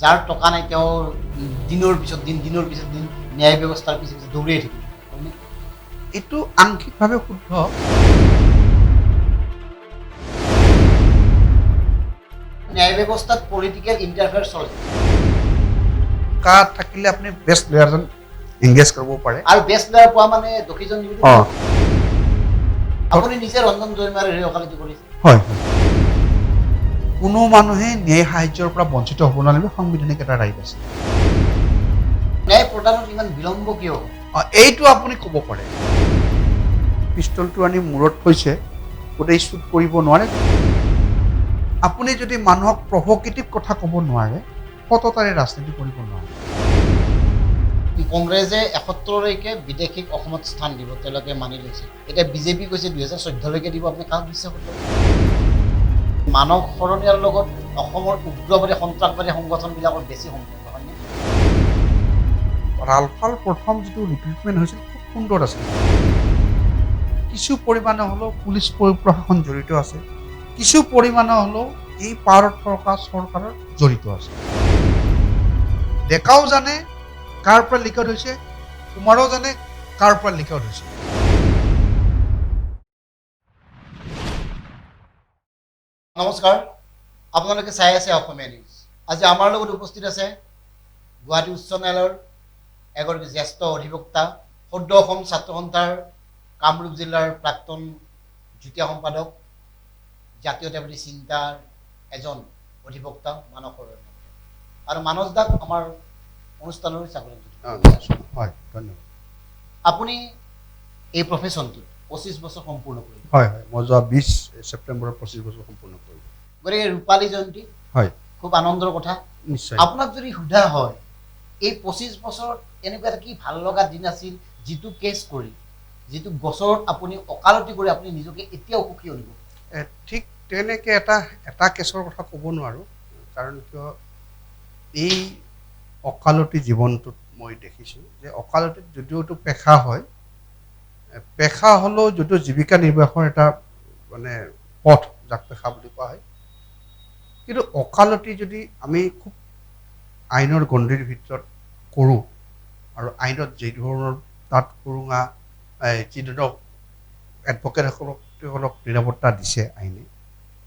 যাৰ টকা নাই তেওঁ দিনৰ পিছত দিন ন্যায় ব্যৱস্থাৰ পিছে পিছে দৌৰিয়ে থাকিব হয়নে? এইটো আংশিকভাৱে শুদ্ধ। ন্যায় ব্যৱস্থাত পলিটিকেল ইণ্টাৰফেয়াৰ চলে থাকিলে আপুনি বেষ্ট প্লেয়াৰজন এংগেজ কৰিব পাৰে আৰু বেষ্ট প্লেয়াৰ পোৱা মানে দক্ষিণ অঁ আপুনি নিজে ৰঞ্জন জয়মাৰ ওকালতি কৰিছে। হয় কোনো মানুহে ন্যায় সাহায্যৰ পৰা বঞ্চিত হ'ব নালাগে, সাংবিধানিক এটা ৰাইট আছে। ন্যায় প্ৰদানত ইমান বিলম্ব কিয়? এইটো আপুনি ক'ব পাৰে পিষ্টলটো আনি মূৰত থৈছে, গোটেই শ্বুট কৰিব নোৱাৰে। আপুনি যদি মানুহক প্ৰভকেটিভ কথা ক'ব নোৱাৰে, সততাৰে ৰাজনীতি কৰিব নোৱাৰে। কংগ্ৰেছে ৭১লৈকে বিদেশীক অসমত স্থান দিব, তেওঁলোকে মানি লৈছে। এতিয়া বিজেপি কৈছে ২০১৪লৈকে দিব। আপুনি কাক বিশ্বাস কৰিব? মানৱ শৰণীয়াৰ লগত অসমৰ উগ্ৰবাদী সন্ত্ৰাসবাদী সংগঠনবিলাকৰ বেছি সম্পৰ্ক হয়নে? ৰালফাল প্ৰথম যিটো ৰিক্ৰুটমেণ্ট হৈছিল খুব সুন্দৰ আছিল। কিছু পৰিমাণে হ'লেও পুলিচ প্ৰশাসন জড়িত আছে, কিছু পৰিমাণে হ'লেও এই পাৰত থকা চৰকাৰৰ জড়িত আছে। ডেকাও জানে কাৰ পৰা লিক আউট হৈছে, কুমাৰো জানে কাৰ পৰা লিক আউট হৈছে। নমস্কাৰ, আপোনালোকে চাই আছে অসমীয়া নিউজ। আজি আমাৰ লগত উপস্থিত আছে গুৱাহাটী উচ্চ ন্যায়ালয়ৰ এগৰাকী জ্যেষ্ঠ অধিবক্তা, সদ্য অসম ছাত্ৰ সন্থাৰ কামৰূপ জিলাৰ প্ৰাক্তন যুটীয়া সম্পাদক, জাতীয়তাবাদী চিন্তাৰ এজন অধিবক্তা মানস শৰণীয়া। আৰু মানস দাক আমাৰ অনুষ্ঠানৰ স্বাগতম জনাইছোঁ। হয়, ধন্যবাদ। আপুনি এই প্ৰফেশ্যনটোত ২৫ বছৰ সম্পূৰ্ণ কৰিলে। হয় হয়, মই যোৱা ২০ ছেপ্টেম্বৰত ২৫ বছৰ সম্পূৰ্ণ কৰিলোঁ। গতিকে ৰূপালী জয়ন্তী হয়, খুব আনন্দৰ কথা। নিশ্চয়। আপোনাক যদি সোধা হয় এই ২৫ বছৰত এনেকুৱা এটা কি ভাল লগা দিন আছিল যিটো কেছ কৰি, যিটো বছৰত আপুনি ওকালতি কৰি আপুনি নিজকে এতিয়াও সুখী অনুভৱ? ঠিক তেনেকৈ এটা কেছৰ কথা ক'ব নোৱাৰোঁ, কাৰণ কিয় এই ওকালতি জীৱনটোত মই দেখিছোঁ যে ওকালতিত যদিওটো পেশা হয়, পেশা হ'লেও যদিও জীৱিকা নিৰ্বাহৰ এটা মানে পথ, যাক পেশা বুলি কোৱা হয়, কিন্তু ওকালতি যদি আমি খুব আইনৰ গণ্ডিৰ ভিতৰত কৰোঁ আৰু আইনত যি ধৰণৰ তাত সুৰুঙা যি ধৰণৰ এডভকেটসকলক তেওঁলোকক নিৰাপত্তা দিছে আইনে,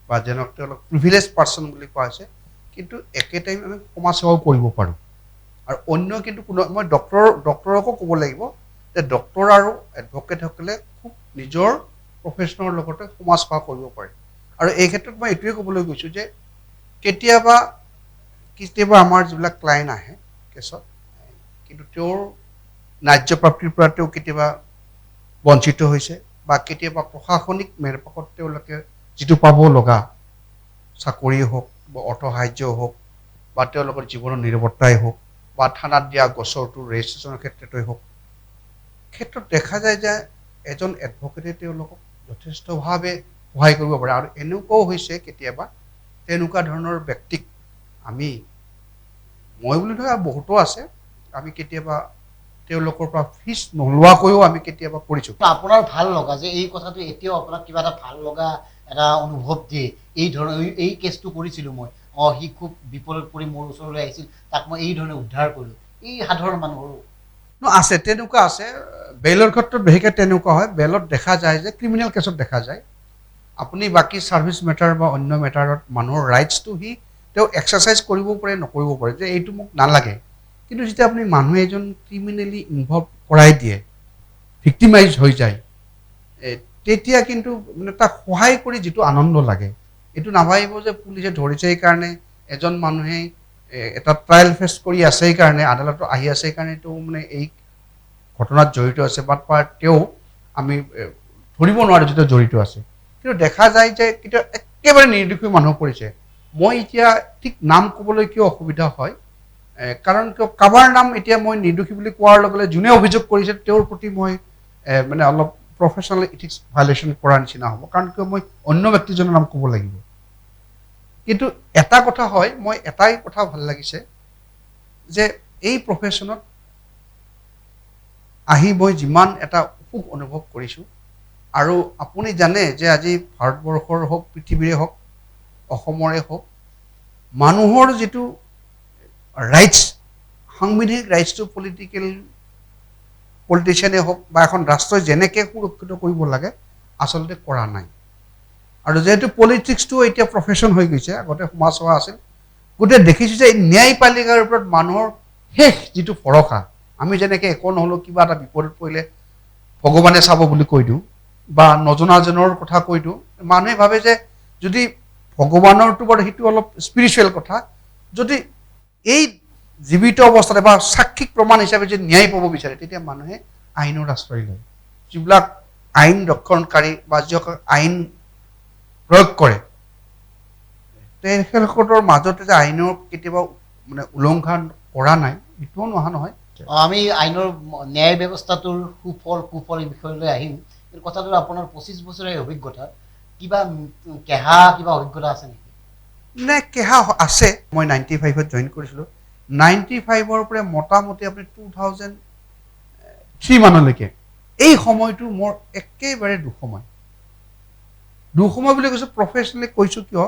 বা যেনক তেওঁলোক প্ৰিভিলেজ পাৰ্চন বুলি কোৱা হৈছে, কিন্তু একে টাইম আমি সমাজসেৱাও কৰিব পাৰোঁ। আৰু অন্য কিন্তু কোনো, মই ডক্তৰকো ক'ব লাগিব যে ডক্তৰ আৰু এডভকেটসকলে খুব নিজৰ প্ৰফেশ্যনৰ লগতে সমাজ সেৱা কৰিব পাৰে। আৰু এই ক্ষেত্ৰত মই এইটোৱে ক'বলৈ গৈছোঁ যে কেতিয়াবা আমাৰ যিবিলাক ক্লায়েণ্ট আহে কেছত, কিন্তু তেওঁৰ ন্যায্য প্ৰাপ্তিৰ পৰা তেওঁ কেতিয়াবা বঞ্চিত হৈছে, বা কেতিয়াবা প্ৰশাসনিক মেৰপাকত তেওঁলোকে যিটো পাব লগা চাকৰিয়ে হওক বা অৰ্থ সাহাৰ্য্যই হওক বা তেওঁলোকৰ জীৱনৰ নিৰাপত্তাই হওক বা থানাত দিয়া গোচৰটো ৰেজিষ্ট্ৰেশ্যনৰ ক্ষেত্ৰতেই হওক, ক্ষেত্ৰত দেখা যায় যে এজন এডভকেটে তেওঁলোকক যথেষ্টভাৱে সহায় কৰিব পাৰে। আৰু এনেকুৱাও হৈছে কেতিয়াবা তেনেকুৱা ধৰণৰ ব্যক্তিক মই বুলি নহয়, বহুতো আছে, আমি কেতিয়াবা তেওঁলোকৰ পৰা ফিজ নোলোৱাকৈও আমি কেতিয়াবা কৰিছোঁ। আপোনাৰ ভাল লগা যে এই কথাটো এতিয়াও আপোনাক কিবা এটা ভাল লগা এটা অনুভৱ দিয়ে, এই ধৰণৰ এই কেছটো কৰিছিলোঁ মই, সি খুব বিপদত পৰি মোৰ ওচৰলৈ আহিছিল, তাক মই এই ধৰণে উদ্ধাৰ কৰিলোঁ, এই সাধাৰণ মানুহৰো আছে, তেনেকুৱা আছে। বেলৰ ক্ষেত্ৰত বিশেষকৈ তেনেকুৱা হয়। বেলত দেখা যায় যে ক্ৰিমিনেল কেছত দেখা যায় আপুনি বাকী ছাৰ্ভিচ মেটাৰ বা অন্য মেটাৰত মানুহৰ ৰাইটছটো তেওঁ এক্সাৰচাইজ কৰিব পাৰে, নকৰিব পাৰে, যে এইটো মোক নালাগে। কিন্তু যেতিয়া আপুনি মানুহ এজন ক্ৰিমিনেলি ইনভলভ কৰাই দিয়ে, ভিক্টিমাইজ হৈ যায়, তেতিয়া কিন্তু মানে তাক সহায় কৰি যিটো আনন্দ লাগে, এইটো নাভাবিব যে পুলিচে ধৰিছে সেইকাৰণে, এজন মানুহে এটা ট্ৰায়েল ফেচ কৰি আছে সেইকাৰণে, আদালতত আহি আছে সেইকাৰণে তেওঁ মানে এই ঘটনাত জড়িত আছে, বা তেওঁ আমি ধৰিব নোৱাৰোঁ যেতিয়া জড়িত আছে। কিন্তু দেখা যায় যে কেতিয়া একেবাৰে নিৰ্দোষী মানুহ পৰিছে। মই এতিয়া ঠিক নাম ক'বলৈ কিয় অসুবিধা হয়, কাৰণ কিয় কাৰোবাৰ নাম এতিয়া মই নিৰ্দোষী বুলি কোৱাৰ লগে লগে যোনে অভিযোগ কৰিছে তেওঁৰ প্ৰতি মই মানে অলপ প্ৰফেশ্যনেল ইথিক্স ভাইলেশ্যন কৰাৰ নিচিনা হ'ব, কাৰণ কিয় মই অন্য ব্যক্তিজনৰ নাম ক'ব লাগিব। কিন্তু এটা কথা হয়, মই এটাই কথা ভাল লাগিছে যে এই প্ৰফেশ্যনত আহি মই যিমান এটা সুখ অনুভৱ কৰিছোঁ, আৰু আপুনি জানে যে আজি ভাৰতবৰ্ষৰ হওক, পৃথিৱীৰে হওক, অসমৰে হওক, মানুহৰ যিটো ৰাইটছ সাংবিধানিক ৰাইটছটো পলিটিচিয়ানে হওক বা এখন ৰাষ্ট্ৰই যেনেকৈ সুৰক্ষিত কৰিব লাগে আচলতে কৰা নাই। আৰু যিহেতু পলিটিক্সটো এতিয়া প্ৰফেশ্যন হৈ গৈছে, আগতে সমাজসেৱা আছিল, গতিকে দেখিছোঁ যে এই ন্যায়পালিকাৰ ওপৰত মানুহৰ শেষ যিটো ভৰসা, আমি যেনেকৈ একো নহ'লেও কিবা এটা বিপদত পৰিলে ভগৱানে চাব বুলি কৈ দিওঁ বা নজনাজনৰ কথা কৈ দিওঁ, মানুহে ভাবে যে যদি ভগৱানৰটো বাৰু সেইটো অলপ স্পিৰিচুৱেল কথা, যদি এই জীৱিত অৱস্থাতে বা সাক্ষিক প্ৰমাণ হিচাপে যদি ন্যায় পাব বিচাৰে তেতিয়া মানুহে আইনৰ আশ্ৰয় লয়। যিবিলাক আইন ৰক্ষণকাৰী বা যিসকল আইন প্ৰয়োগ কৰে তেখেতসকলৰ মাজতে যে আইনৰ কেতিয়াবা মানে উলংঘন কৰা নাই এইটোও নোহোৱা নহয়। আমি আইনৰ ন্যায় ব্যৱস্থাটোৰ সুফল কুফল এই বিষয়লৈ আহিম। কিন্তু কথাটো আপোনাৰ 25 বছৰীয়া অভিজ্ঞতা, কিবা কেহা কিবা অভিজ্ঞতা আছে নেকি? নে কেহা আছে। মই 95ত জইন কৰিছিলোঁ। 95ৰ পৰা মোটামুটি আপুনি 2003 মানলৈকে এই সময়টো মোৰ একেবাৰে দুসময় বুলি কৈছোঁ। প্ৰফেচনেলি কৈছোঁ কিয়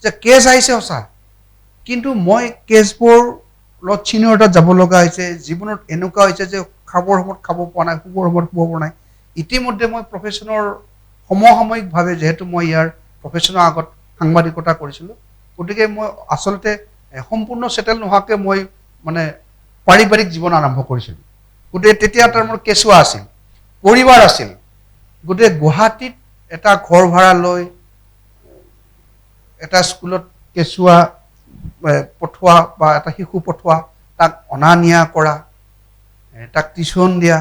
যে কেছ আহিছে সঁচা, কিন্তু মই কেছবোৰ লগত চিনিয়ৰতাত যাব লগা হৈছে। জীৱনত এনেকুৱা হৈছে যে খাবৰ সময়ত খাব পৰা নাই, শুবৰ সময়ত শুব পৰা নাই। ইতিমধ্যে মই প্ৰফেশ্যনৰ সমসাময়িকভাৱে যিহেতু মই ইয়াৰ প্ৰফেশ্যনৰ আগত সাংবাদিকতা কৰিছিলোঁ, গতিকে মই আচলতে সম্পূৰ্ণ ছেটেল নোহোৱাকৈ মই মানে পাৰিবাৰিক জীৱন আৰম্ভ কৰিছিলোঁ। গতিকে তেতিয়া তাৰ মোৰ কেঁচুৱা আছিল, পৰিবাৰ আছিল। গতিকে গুৱাহাটীত এটা ঘৰ ভাড়া লৈ এটা স্কুলত কেঁচুৱা পঠোৱা বা এটা শিশু পঠোৱা, তাক অনা নিয়া কৰা, তাক টিউশ্যন দিয়া,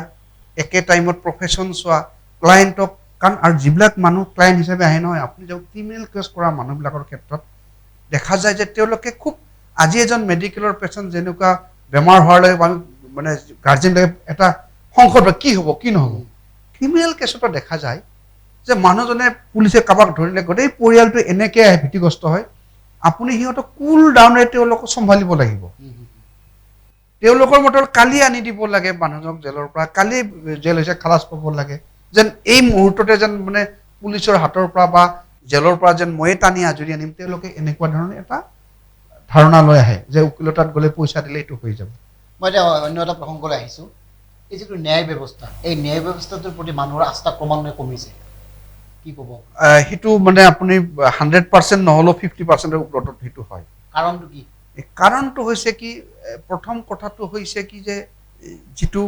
একে টাইমত প্ৰফেশ্যন চোৱা, ক্লায়েণ্টক, কাৰণ আৰু যিবিলাক মানুহ ক্লায়েণ্ট হিচাপে আহে নহয়, আপুনি যে ক্ৰিমিনেল কেছ কৰা মানুহবিলাকৰ ক্ষেত্ৰত দেখা যায় যে তেওঁলোকে খুব, আজি এজন মেডিকেলৰ পেচেণ্ট যেনেকুৱা বেমাৰ হোৱালৈ মানে গাৰ্জেনবিলাকে এটা সংকট কি হ'ব কি নহ'ব, ক্ৰিমিনেল কেছতো দেখা যায় যে মানুহজনে পুলিচে কাৰোবাক ধৰিলে গোটেই পৰিয়ালটো এনেকৈ ভীতিগ্ৰস্ত হয়। আপুনি সিহঁতক কুল ডাউনেৰে তেওঁলোকক চম্ভালিব লাগিব। তেওঁলোকৰ মতে কালি আনি দিব লাগে মানুহজনক জেলৰ পৰা, কালি জেল হৈছে খালাচ পাব লাগে, যেন এই মুহূৰ্ততে যেন মানে পুলিচৰ হাতৰ পৰা বা জেলৰ পৰা যেন ময়ে টানি আজৰি আনিম। তেওঁলোকে এনেকুৱা ধৰণৰ এটা ধাৰণা লৈ আহে যে উকিলতাত গ'লে পইচা দিলে এইটো হৈ যাব। মই এতিয়া অন্য এটা প্ৰসংগলৈ আহিছোঁ। এই যিটো ন্যায় ব্যৱস্থা, এই ন্যায় ব্যৱস্থাটোৰ প্ৰতি মানুহৰ আস্থা ক্ৰমান্বয়ে কমিছে, কি ক'ব? সেইটো মানে আপুনি 100% নহ'লেও 50%ৰ ওপৰত সেইটো হয়। কাৰণটো কি? কাৰণটো হৈছে কি, প্ৰথম কথাটো হৈছে কি যে যিটো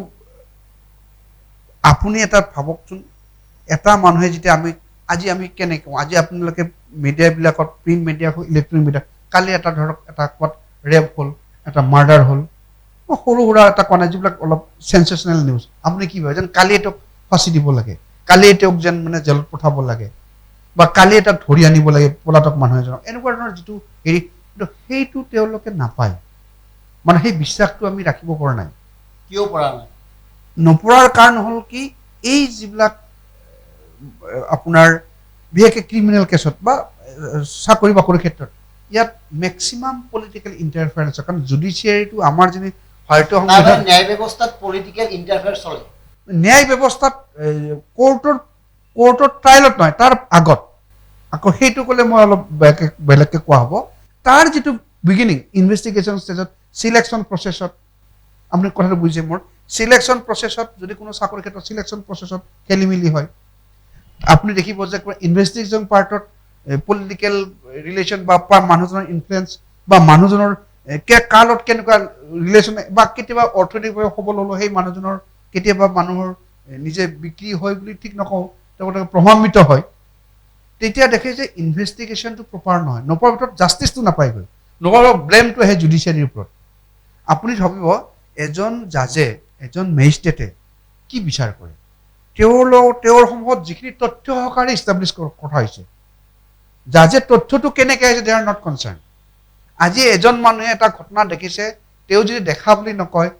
আপুনি এটা ভাবকচোন, এটা মানুহে যেতিয়া আজি আমি কেনেকৈ কওঁ, আজি আপোনালোকে মিডিয়াবিলাকত, প্ৰিণ্ট মিডিয়া, ইলেক্ট্ৰনিক মিডিয়া, কালি এটা ধৰক এটা ক'ৰবাত ৰেপ হ'ল, এটা মাৰ্ডাৰ হ'ল, সৰু সুৰা এটা কোৱা নাই, যিবিলাক অলপ চেঞ্চেচনেল নিউজ, আপুনি কি ভাবে যেন কালিয়ে তেওঁক ফাঁচি দিব লাগে, কালিয়ে তেওঁক যেন মানে জেলত পঠাব লাগে বা কালিয়ে তাক ধৰি আনিব লাগে পলাতক মানুহ এজনক, এনেকুৱা ধৰণৰ যিটো হেৰি, কিন্তু সেইটো তেওঁলোকে নাপায়। মানে সেই বিশ্বাসটো আমি ৰাখিব পৰা নাই। কিয় পৰা নাই? নপৰাৰ কাৰণ হ'ল কি, এই যিবিলাক আপোনাৰ বিশেষকৈ ক্ৰিমিনেল কেছত বা চাকৰি বাকৰিৰ ক্ষেত্ৰত ইয়াত মেক্সিমাম পলিটিকেল ইণ্টাৰফাৰেঞ্চ, কাৰণ জুডিচিয়াৰীটো আমাৰ যিনি ভাৰতীয় সংবিধান, ন্যায় ব্যৱস্থাত পলিটিকেল ইণ্টাৰফেয়াৰ চলে। ন্যায় ব্যৱস্থাত কোৰ্টৰ ট্ৰায়েলত নহয়, তাৰ আগত, আকৌ সেইটো ক'লে মই অলপ বেলেগকৈ কোৱা হ'ব। তাৰ যিটো বিগিনিং ইনভেষ্টিগেশ্যন ষ্টেজত, চিলেকশ্যন প্ৰচেছত, আপুনি কথাটো বুজিছে মোৰ, চিলেকশ্যন প্ৰচেছত যদি কোনো চাকৰিৰ ক্ষেত্ৰত চিলেকশ্যন প্ৰচেছত খেলি মেলি হয়, আপুনি দেখিব যে ইনভেষ্টিগেশ্যন পাৰ্টত পলিটিকেল ৰিলেশ্যন বা মানুহজনৰ ইনফ্লুৱেঞ্চ বা মানুহজনৰ কাৰ লগত কেনেকুৱা ৰিলেশ্যন, বা কেতিয়াবা অৰ্থনৈতিকভাৱে সবল হ'লেও সেই মানুহজনৰ কেতিয়াবা মানুহৰ নিজে বিক্ৰী হয় বুলি ঠিক নকওঁ, তেওঁলোকে প্ৰভাৱান্বিত হয়, তেতিয়া দেখে যে ইনভেষ্টিগেশ্যনটো প্ৰপাৰ নহয়, নপৰাৰ ভিতৰত জাষ্টিছটো নাপায়গৈ, নপৰাৰ ব্লেমটো আহে জুডিচিয়াৰীৰ ওপৰত। আপুনি ভাবিব এজন জাজে, এজন মেজিষ্ট্ৰেটে কি বিচাৰ কৰে, তেওঁৰ সন্মুখত যিখিনি তথ্য সহকাৰে ইষ্টাব্লিছ কৰা হৈছে, জাজে তথ্যটো কেনেকৈ আহিছে দে আৰ নট কনচাৰ্ণ। আজি এজন মানুহে এটা ঘটনা দেখিছে, তেওঁ যদি দেখা বুলি নকয়,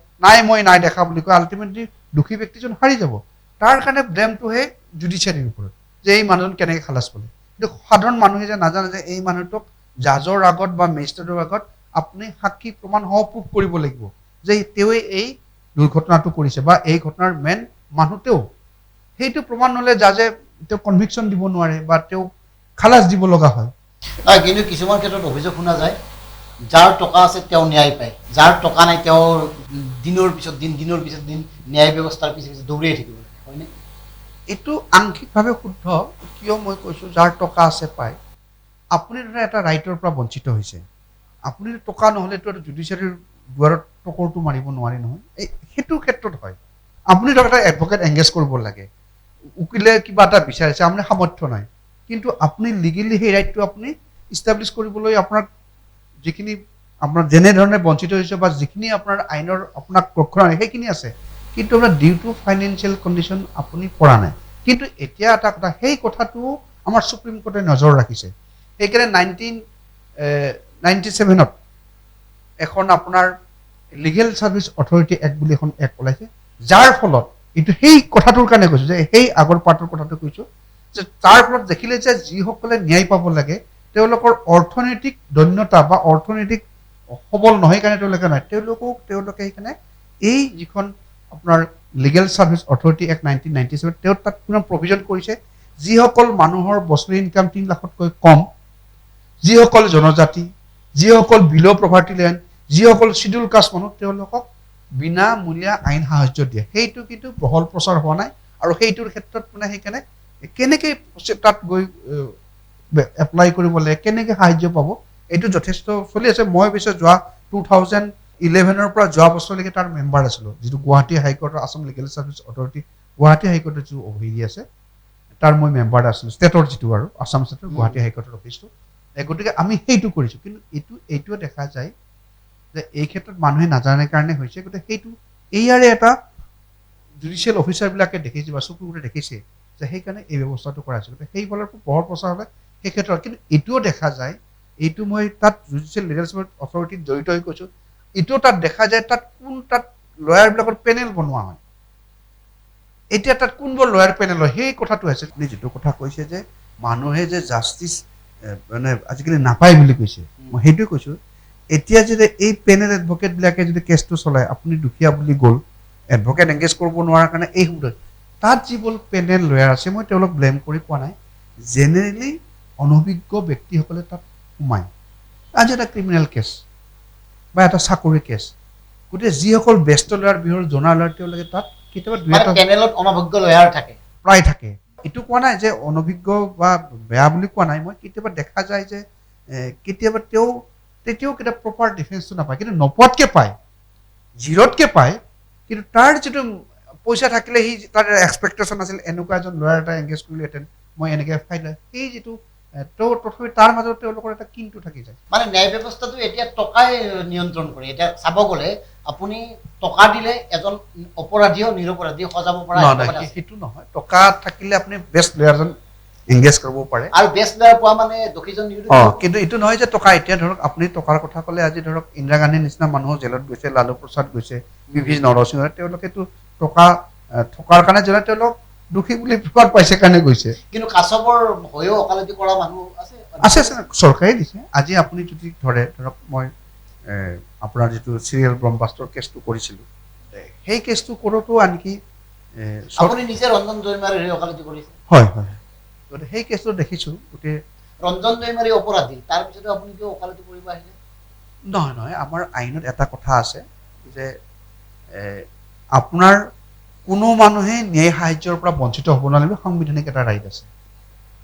মই নাই দেখা বুলি কয়, আল্টিমেটলি দোষী ব্যক্তিজন হাৰি যাব। তাৰ কাৰণে ব্লেমটোহে জুডিচিয়াৰীৰ ওপৰত যে এই মানুহজন কেনেকৈ খালাচ পালে। কিন্তু সাধাৰণ মানুহে যে নাজানে যে এই মানুহটোক জাজৰ আগত বা মেজিষ্ট্ৰেটৰ আগত আপুনি সাক্ষী প্ৰমাণ সহ প্ৰুফ কৰিব লাগিব যে তেওঁৱে এই দুৰ্ঘটনাটো কৰিছে বা এই ঘটনাৰ মেইন মানুহ তেওঁ। সেইটো প্ৰমাণ নহ'লে জাজে তেওঁক কনভিকশ্যন দিব নোৱাৰে বা তেওঁক খালাচ দিব লগা হয়। কিন্তু কিছুমান ক্ষেত্ৰত অভিযোগ শুনা যায় যাৰ টকা আছে তেওঁ ন্যায় পায়, যাৰ টকা নাই তেওঁ দিনৰ পিছত দিন ন্যায় ব্যৱস্থাৰ পিছে পিছে দৌৰিয়ে থাকিব লাগে, হয়নে? এইটো আংশিকভাৱে শুদ্ধ। কিয় মই কৈছোঁ যাৰ টকা আছে পায়। আপুনি ধৰা এটা ৰাইটৰ পৰা বঞ্চিত হৈছে, আপুনি টকা নহ'লেতো জুডিচিয়াৰীৰ দুৱাৰত টকৰটো মাৰিব নোৱাৰি নহয়। সেইটো ক্ষেত্ৰত হয়, আপুনি ধৰক এটা এডভকেট এংগেজ কৰিব লাগে, উকিলে কিবা এটা বিচাৰিছে, আপুনি সামৰ্থ্য নাই, কিন্তু আপুনি লিগেলি সেই ৰাইটটো আপুনি ইষ্টাব্লিছ কৰিবলৈ আপোনাৰ যিখিনি আপোনাৰ যেনেধৰণে বঞ্চিত হৈছে বা যিখিনি আপোনাৰ আইনৰ আপোনাক ৰক্ষণা সেইখিনি আছে, কিন্তু আপোনাৰ ডিউ টু ফাইনেন্সিয়েল কণ্ডিশ্যন আপুনি পৰা নাই। কিন্তু এতিয়া এটা কথা, সেই কথাটো আমাৰ সুপ্ৰিম কোৰ্টে নজৰ ৰাখিছে। সেইকাৰণে 1997 এখন আপোনাৰ লিগেল ছাৰ্ভিচ অথৰিটি এক্ট বুলি এখন এক্ট ওলাইছে, যাৰ ফলত এইটো সেই কথাটোৰ কাৰণে কৈছোঁ যে সেই আগৰ পাৰ্টৰ কথাটো কৈছোঁ যে তাৰ ফলত দেখিলে যে যিসকলে ন্যায় পাব লাগে তেওঁলোকৰ অৰ্থনৈতিক দন্যতা বা অৰ্থনৈতিক সবল নহয় কাৰণে তেওঁলোকে নাই, তেওঁলোকে সেইকাৰণে এই যিখন আপোনাৰ লিগেল ছাৰ্ভিচ অথৰিটি এক্ট 1997 তেওঁ তাত কোনো প্ৰভিজন কৰিছে, যিসকল মানুহৰ বছৰি ইনকাম 3 লাখতকৈ কম, যিসকল জনজাতি, যিসকল বিল' প্ৰভাৰ্টি লাইন, যিসকল শিডিউল কাষ্ট মানুহ, তেওঁলোকক বিনামূলীয়া আইন সাহায্য দিয়ে। সেইটো কিন্তু বহল প্ৰচাৰ হোৱা নাই, আৰু সেইটোৰ ক্ষেত্ৰত মানে সেইকাৰণে কেনেকৈ তাত গৈ এপ্লাই কৰিব লাগে, কেনেকৈ সাহায্য পাব, এইটো যথেষ্ট চলি আছে। মই পিছত যোৱা 2011 পৰা যোৱা বছৰলৈকে তাৰ মেম্বাৰ আছিলোঁ, যিটো গুৱাহাটী হাইকোৰ্টৰ Assam legal service authority, Guwahati হাইকোৰ্টৰ যিটো অভিধি আছে তাৰ মই মেম্বাৰ আছিলোঁ, ষ্টেটৰ যিটো আৰু আছাম ষ্টেটৰ গুৱাহাটী হাইকোৰ্টৰ অফিচটো। গতিকে আমি সেইটো কৰিছোঁ, কিন্তু এইটোও দেখা যায় যে এই ক্ষেত্ৰত মানুহে নাজানে কাৰণে হৈছে। গতিকে সেইটো ইয়াৰে এটা জুডিচিয়েল অফিচাৰবিলাকে দেখিছে বা চকুৰে দেখিছে যে সেইকাৰণে এই ব্যৱস্থাটো কৰা হৈছে। গতিকে সেইফালৰ বহল প্ৰচাৰ হ'লে সেই ক্ষেত্ৰত, কিন্তু এইটোও দেখা যায়, এইটো মই তাত জুডিচিয়েল লিগেল ছাৰ্ভিচ অথৰিটিত জড়িত হৈ কৈছোঁ, এইটোও তাত দেখা যায় তাত লয়াৰবিলাকৰ পেনেল বনোৱা হয়। এতিয়া তাত কোনবোৰ লয়াৰ পেনেল হয় সেই কথাটো আছে। আপুনি যিটো কথা কৈছে যে মানুহে যে জাষ্টিচ মানে আজিকালি নাপায় বুলি কৈছে, মই সেইটোৱে কৈছোঁ। এতিয়া যদি এই পেনেল এডভকেটবিলাকে যদি কেছটো চলায়, আপুনি দুখীয়া বুলি গ'ল, এডভকেট এংগেজ কৰিব নোৱাৰাৰ কাৰণে এই সুবিধা, তাত যিবোৰ পেনেল লয়াৰ আছে মই তেওঁলোক ব্লেম কৰি কোৱা নাই, জেনেৰেলি অনভিজ্ঞ ব্যক্তিসকলে তাত সোমায়। আজি এটা ক্ৰিমিনেল কেছ বা এটা চাকৰি কেছ, গতিকে যিসকল ব্যস্ত লয়াৰ বিহৰ জনা লয়াৰ তেওঁলোকে তাত কেতিয়াবা দুই এটা পেনেলত অনভিজ্ঞ লয়াৰ থাকে, প্ৰায় থাকে। এইটো কোৱা নাই যে অনভিজ্ঞ বা বেয়া বুলি কোৱা নাই, মই কেতিয়াবা দেখা যায় যে কেতিয়াবা তেতিয়াও কেতিয়াবা প্ৰপাৰ ডিফেন্সটো নাপায়, কিন্তু নপোৱাতকৈ পায়, জিৰ'তকৈ পায়, কিন্তু তাৰ যিটো পইচা থাকিলে সি তাৰ এক্সপেক্টেশ্যন আছিল এনেকুৱা এজন লয়াৰ এটা এংগেজ কৰিলেহেঁতেন, মই এনেকৈ ফাইল, সেই যিটো তথাপি তাৰ মাজত তেওঁলোকৰ এটা কিন্তু থাকি যায়। মানে ন্যায় ব্যৱস্থাটো এতিয়া টকাই নিয়ন্ত্ৰণ কৰে। এতিয়া চাব গ'লে আপুনি টকা দিলে এজন অপৰাধীও নিৰপৰাধী সজাব পৰা সেইটো নহয়, টকা থাকিলে আপুনি বেষ্ট লয়াৰজন এংগেজ কৰিব পাৰে, আৰু বেষ্ট লয়াৰ পোৱা মানে দোষীজন কিন্তু এইটো নহয় যে টকা। এতিয়া ধৰক আপুনি টকাৰ কথা ক'লে, আজি ধৰক ইন্দিৰা গান্ধীৰ নিচিনা মানুহ জেলত গৈছে, লালু প্ৰসাদ গৈছে, পি.ভি. নৰসিংহ, তেওঁলোকেতো টকা থকাৰ কাৰণে যেনে তেওঁলোক দোষী বুলি প্ৰকাশ পাইছে কাৰণে গৈছে, কিন্তু কাছবৰ হৈও ওকালতি কৰা মানুহ আছে। চৰকাৰে দিছে। আজি আপুনি যদি ধৰক মই আপোনাৰ যিটো চিৰিয়েল ব্ৰহ্মাস্ত্ৰৰ কেছটো কৰিছিলোঁ, সেই কেছটো কৰোঁতেও আনকি আপুনি নিজে ৰঞ্জন দৈমাৰীৰ হৈ ওকালতি কৰিছে। হয় হয়, গতিকে সেই কেছটো দেখিছোঁ। গতিকে ৰঞ্জন দৈমাৰী অপৰাধী, তাৰপিছতো আপুনি কিয় ওকালতি কৰিব আহিলে? নহয়, আমাৰ আইনত এটা কথা আছে যে আপোনাৰ কোনো মানুহে ন্যায় সাহায্যৰ পৰা বঞ্চিত হ'ব নালাগিব, সাংবিধানিক এটা ৰাইট আছে,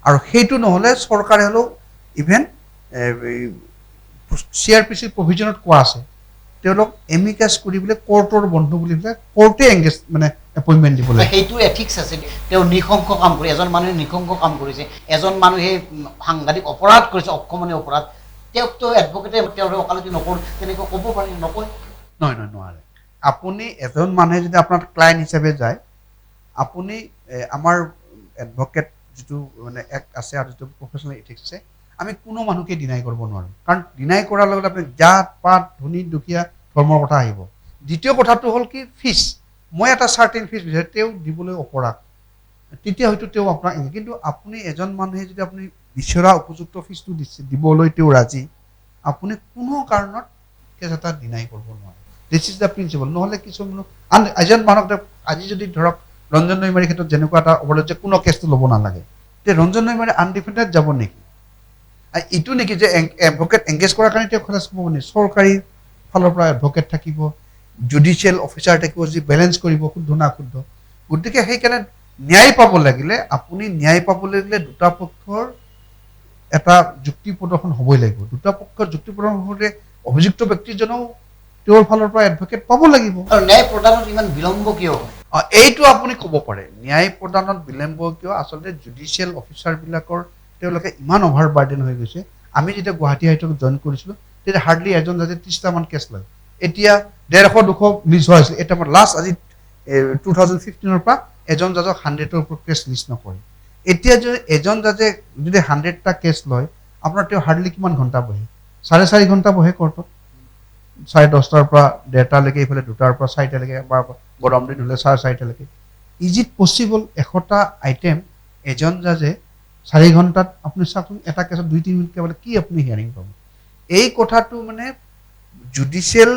আৰু সেইটো নহ'লে চৰকাৰে হ'লেও ইভেন CRPC প্ৰভিজনত কোৱা আছে তেওঁলোক এমিকাছ কৰি পেলাই কোৰ্টৰ বন্ধু বুলি পেলাই কোৰ্টে এংগেজ মানে এপইণ্টমেণ্ট দিব লাগে। সেইটো এথিক্স আছে। তেওঁ নিশংস কাম কৰি, এজন মানুহে নিশংস কাম কৰিছে, এজন মানুহে সাংঘাতিক অপৰাধ কৰিছে, অক্ষমনীয় অপৰাধ, তেওঁকতো এডভকেটে তেওঁৰ ওকালতি নকৰোঁ তেনেকৈ ক'ব পাৰি? নকয়। নোৱাৰে। আপুনি এজন মানুহে যদি আপোনাৰ ক্লায়েণ্ট হিচাপে যায়, আপুনি আমাৰ এডভকেট যিটো মানে এক্ট আছে আৰু যিটো প্ৰফেচনেল এথিক্স আছে, আমি কোনো মানুহকে ডিনাই কৰিব নোৱাৰোঁ, কাৰণ ডিনাই কৰাৰ লগত আপুনি জাত পাত ধনী দুখীয়া ধৰ্মৰ কথা আহিব। দ্বিতীয় কথাটো হ'ল কি, ফিজ, মই এটা চাৰ্টেইন ফিজ বিচাৰোঁ, তেওঁ দিবলৈ অপৰাগ, তেতিয়া হয়তো তেওঁ আপোনাক, কিন্তু আপুনি এজন মানুহে যদি আপুনি বিচৰা উপযুক্ত ফিজটো দিবলৈ তেওঁ ৰাজি, আপুনি কোনো কাৰণত কেছ এটা ডিনাই কৰিব নোৱাৰে। This is the principle. নহ'লে কিছুমান এজন মানুহক আজি যদি ধৰক ৰঞ্জন দৈমাৰীৰ ক্ষেত্ৰত যেনেকুৱা এটা অৱৰোধ যে কোনো কেছটো ল'ব নালাগে, তে ৰঞ্জন দৈমাৰী আনডিফেণ্ডেড যাব নেকি? এইটো নেকি যে এডভকেট এংগেজ কৰাৰ কাৰণে তেওঁ খৰচ পাব নেকি চৰকাৰী ফালৰ পৰা এডভকেট থাকিব জুডিচিয়েল অফিচাৰ থাকিব যি বেলেঞ্চ কৰিব শুদ্ধ না শুদ্ধ গতিকে সেইকাৰণে ন্যায় পাব লাগিলে আপুনি ন্যায় পাব লাগিলে দুটা পক্ষৰ এটা যুক্তি প্ৰদৰ্শন হ'বই লাগিব দুটা পক্ষৰ যুক্তি প্ৰদৰ্শন হ'লে অভিযুক্ত ব্যক্তিজনেও তেওঁৰ ফালৰ পৰা এডভকেট পাব লাগিব আৰু ন্যায় প্ৰদানত ইমান বিলম্ব কিয় হয় এইটো আপুনি ক'ব পাৰে ন্যায় প্ৰদানত বিলম্ব কিয় আচলতে জুডিচিয়েল অফিচাৰবিলাকৰ তেওঁলোকে ইমান অভাৰ বাৰ্ডেন হৈ গৈছে আমি যেতিয়া গুৱাহাটী হাইকোৰ্টত জইন কৰিছিলোঁ তেতিয়া হাৰ্ডলি এজন জাজে 30টামান কেছ লয় এতিয়া 150-200 লিষ্ট হোৱা হৈছিল এটা লাষ্ট আজি 2015 পৰা এজন জাজক 100ৰ ওপৰত কেছ লিষ্ট নকৰে এতিয়া যদি এজন জাজে যদি 100টা কেছ লয় আপোনাৰ তেওঁ হাৰ্ডলি কিমান ঘণ্টা বহে 4.5 ঘণ্টা বহে কোৰ্টত 10:30টাৰ পৰা 1:30লৈকে এইফালে 2টাৰ পৰা 4টালৈকে বা গৰম দিন হ'লে 4:30টালৈকে ইজ ইট পচিবল 100টা আইটেম এজন জাজে 4 ঘণ্টাত আপুনি চাওকচোন এটা কেছত 2-3 মিনিট কেৱল কি আপুনি হিয়াৰিং পাব এই কথাটো মানে জুডিচিয়েল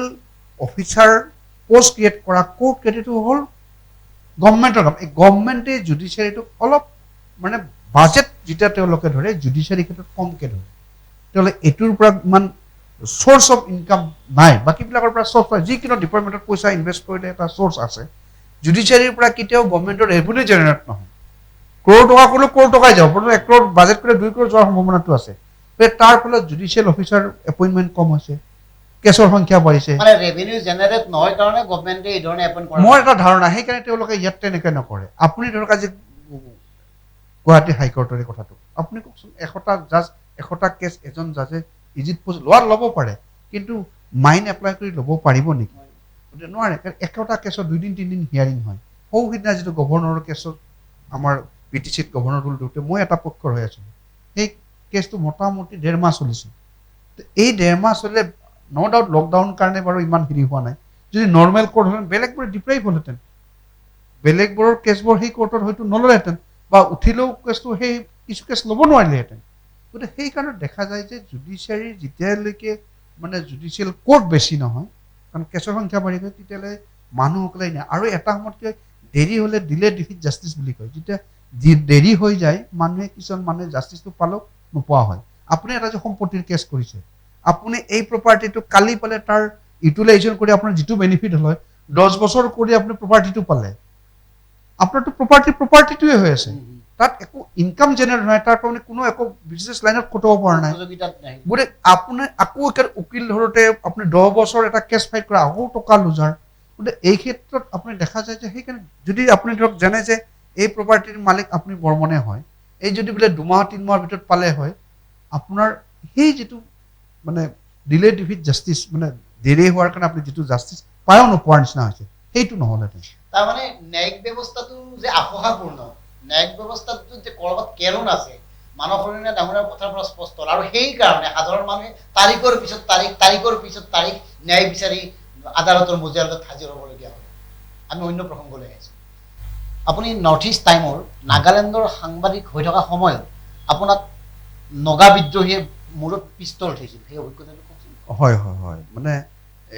অফিচাৰ পোষ্ট ক্ৰিয়েট কৰা কোৰ্ট ক্ৰিয়েটটো হ'ল গভৰ্ণমেণ্টৰ কাম এই গভৰ্ণমেণ্টে জুডিচিয়াৰীটোক অলপ মানে বাজেট যেতিয়া তেওঁলোকে ধৰে জুডিচিয়াৰী ক্ষেত্ৰত কমকৈ ধৰে তেওঁলোকে এইটোৰ পৰা ইমান সোৰ্স অফ ইনকাম নাই বাকীবিলাকৰ পৰা চ'ৰ্চ পায় যিকোনো ডিপাৰ্টমেণ্টত পইচা ইনভেষ্ট কৰিলে এটা চ'ৰ্চ আছে জুডিচিয়াৰীৰ পৰা কেতিয়াও গভৰ্ণমেণ্টৰ ৰেভিনিউ জেনেৰেট নহয় কৰোৰ টকা কৰিলেও কৰোৰ টকাই যাব কিন্তু 1 কৰোৰ বাজেট কৰিলে 2 কৰোৰ যোৱাৰ সম্ভাৱনাটো আছে তাৰ ফলত জুডিচিয়েল অফিচাৰ এপইণ্টমেণ্ট কম হৈছে কেছৰ সংখ্যা বাঢ়িছে মানে ৰেভিনিউ জেনেৰেট নহয় কাৰণে গভৰ্ণমেণ্টে এই ধৰণে এপইণ্ট কৰে মোৰ এটা ধাৰণা সেইকাৰণে তেওঁলোকে ইয়াত তেনেকৈ নকৰে আপুনি ধৰক আজি গুৱাহাটী হাইকোৰ্টৰ কথাটো আপুনি কওকচোন 100টা জাজ 100টা কেছ এজন জাজে ইজিত লোৱাৰ ল'ব পাৰে কিন্তু মাইন এপ্লাই কৰি ল'ব পাৰিব নেকি নোৱাৰে কাৰণ 100টা কেছত 2 দিন 3 দিন হিয়াৰিং হয় সৌসিদিনা যিটো গভৰ্ণৰৰ কেছত আমাৰ পিটিচিত গভৰ্ণৰ ৰুল দিওঁতে মই এটা পক্ষৰ হৈ আছিলোঁ সেই কেছটো মোটামুটি 1.5 মাহ চলিছিল এই 1.5 মাহ চলিলে ন' ডাউট লকডাউন কাৰণে বাৰু ইমান হেৰি হোৱা নাই যদি নৰ্মেল কোৰ্ট হ'লে বেলেগবোৰে ডিপ্ৰাইভ হ'লহেঁতেন বেলেগবোৰৰ কেছবোৰ সেই কোৰ্টত হয়তো নল'লেহেঁতেন বা উঠিলেও কেছটো সেই কিছু কেছ ল'ব নোৱাৰিলেহেঁতেন গতিকে সেইকাৰণে দেখা যায় যে জুডিচিয়াৰী যেতিয়ালৈকে মানে জুডিচিয়েল কোৰ্ট বেছি নহয় কাৰণ কেছৰ সংখ্যা বাঢ়ি গৈ তেতিয়ালৈ মানুহসকলে নাই আৰু এটা সময়ত কি দেৰি হ'লে ডিলে ডিফিট জাষ্টিছ বুলি কয় যেতিয়া দেৰি হৈ যায় মানুহে কিছুমান মানুহে জাষ্টিছটো পালেও নোপোৱা হয় আপুনি এটা যে সম্পত্তিৰ কেছ কৰিছে আপুনি এই প্ৰপাৰ্টিটো কালি পালে তাৰ ইউটিলাইজেশ্যন কৰি আপোনাৰ যিটো বেনিফিট হয় 10 বছৰ কৰি আপুনি প্ৰপাৰ্টিটো পালে আপোনাৰতো প্ৰপাৰ্টিটোৱে হৈ আছে তাত একো ইনকাম জেনেৰেট নহয় তাৰ কাৰণে কোনো একো বিজনেছ লাইনত খটাব পৰা নাই গতিকে আপোনাৰ আকৌ এটা উকিল ধৰোঁতে আপুনি 10 বছৰ এটা কেছ ফাইট কৰা আকৌ টকা লুজাৰ গতিকে এই ক্ষেত্ৰত আপুনি দেখা যায় যে সেইকাৰণে যদি আপুনি ধৰক জানে যে এই প্ৰপাৰ্টিৰ মালিক আপুনি বৰ্মনে হয় এই যদি বোলে 2 মাহ 3 মাহৰ ভিতৰত পালে হয় আপোনাৰ সেই যিটো মানে ডিলে ডিফিট জাষ্টিছ মানে দেৰি হোৱাৰ কাৰণে আপুনি যিটো জাষ্টিছ পায়ো নোপোৱাৰ নিচিনা হৈছে সেইটো নহ'লেহেঁতেন তাৰমানে ন্যায়িক ব্যৱস্থাটো যে আশাপূৰ্ণ ন্যায়িক ব্যৱস্থাটো যে ক'ৰবাত কেৰুণ আছে মানসৰণীয় ডাঙৰীয়াৰ কথাৰ পৰা স্পষ্ট আৰু সেইকাৰণে সাধাৰণ মানুহে তাৰিখৰ পিছত তাৰিখ ন্যায় বিচাৰি আদালতৰ মজিয়ালত হাজিৰ হ'বলগীয়া হয় আমি অন্য প্ৰসংগলৈ আহিছোঁ আপুনি নৰ্থ ইষ্ট টাইমৰ নাগালেণ্ডৰ সাংবাদিক হৈ থকা সময়ত আপোনাক নগা বিদ্ৰোহীয়ে মূৰত পিষ্টল উঠিছিল সেই অভিজ্ঞতাটো কওকচোন হয় হয় হয় মানে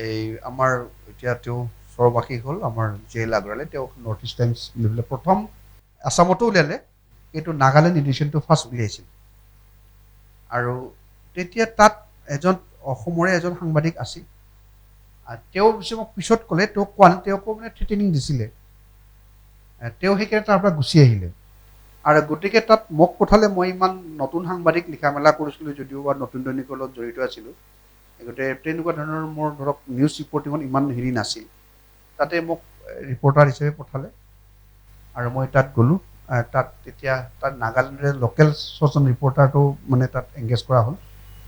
এই আমাৰ এতিয়া তেওঁ স্বৰবাসী হ'ল আমাৰ জেল আগৰালে তেওঁ নৰ্থ ইষ্ট টাইমছ বুলি প্ৰথম আছামতো উলিয়ালে এইটো নাগালেণ্ড এডিশ্যনটো ফাৰ্ষ্ট উলিয়াইছিল আৰু তেতিয়া তাত অসমৰে এজন সাংবাদিক আছিল তেওঁ মোক পিছত ক'লে তেওঁকো মানে থ্ৰেটেনিং দিছিলে তেওঁ সেইকাৰণে তাৰ পৰা গুচি আহিলে আৰু গতিকে তাত মোক পঠালে মই ইমান নতুন সাংবাদিক লিখা মেলা কৰিছিলোঁ যদিও বা নতুন দৈনিকৰ লগত জড়িত আছিলোঁ গতিকে তেনেকুৱা ধৰণৰ মোৰ ধৰক নিউজ ৰিপৰ্টিঙত ইমান হেৰি নাছিল তাতে মোক ৰিপৰ্টাৰ হিচাপে পঠালে আৰু মই তাত গ'লোঁ তাত তেতিয়া তাত নাগালেণ্ডৰ লোকেল ছজন ৰিপৰ্টাৰটো মানে তাত এংগেজ কৰা হ'ল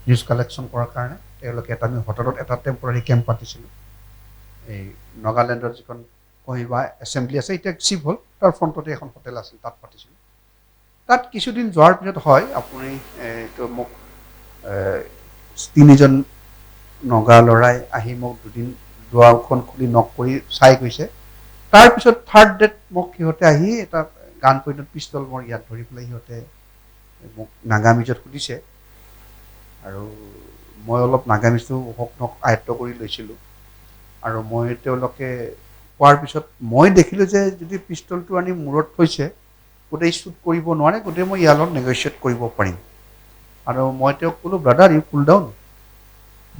নিউজ কালেকশ্যন কৰাৰ কাৰণে তেওঁলোকে আমি হোটেলত এটা টেম্পৰাৰী কেম্প পাতিছিলোঁ এই নাগালেণ্ডৰ যিখন কহিমা এছেম্বলি আছে এতিয়া চিফ হ'ল তাৰ ফ্ৰণ্টতে এখন হোটেল আছিল তাত পাতিছিলোঁ তাত কিছুদিন যোৱাৰ পিছত হয় আপুনি এইটো মোক 3জন নগা ল'ৰাই আহি মোক দুদিন দুৱাৰখন খুলি নক কৰি চাই গৈছে তাৰপিছত 3rd ডেট মোক সিহঁতে আহি এটা গান পইণ্টত পিষ্টল মোৰ ইয়াত ধৰি পেলাই সিহঁতে মোক নাগামিজত সুধিছে আৰু মই অলপ নাগামিজটো হক আয়ত্ব কৰি লৈছিলোঁ আৰু মই তেওঁলোকে কোৱাৰ পিছত মই দেখিলোঁ যে যদি পিষ্টলটো আনি মূৰত থৈছে গোটেই শ্বুট কৰিব নোৱাৰে গোটেই মই ইয়াৰ লগত নেগচিয়েট কৰিব পাৰিম আৰু মই তেওঁক ক'লোঁ ব্ৰাদাৰ ইউ কুল ডাউন,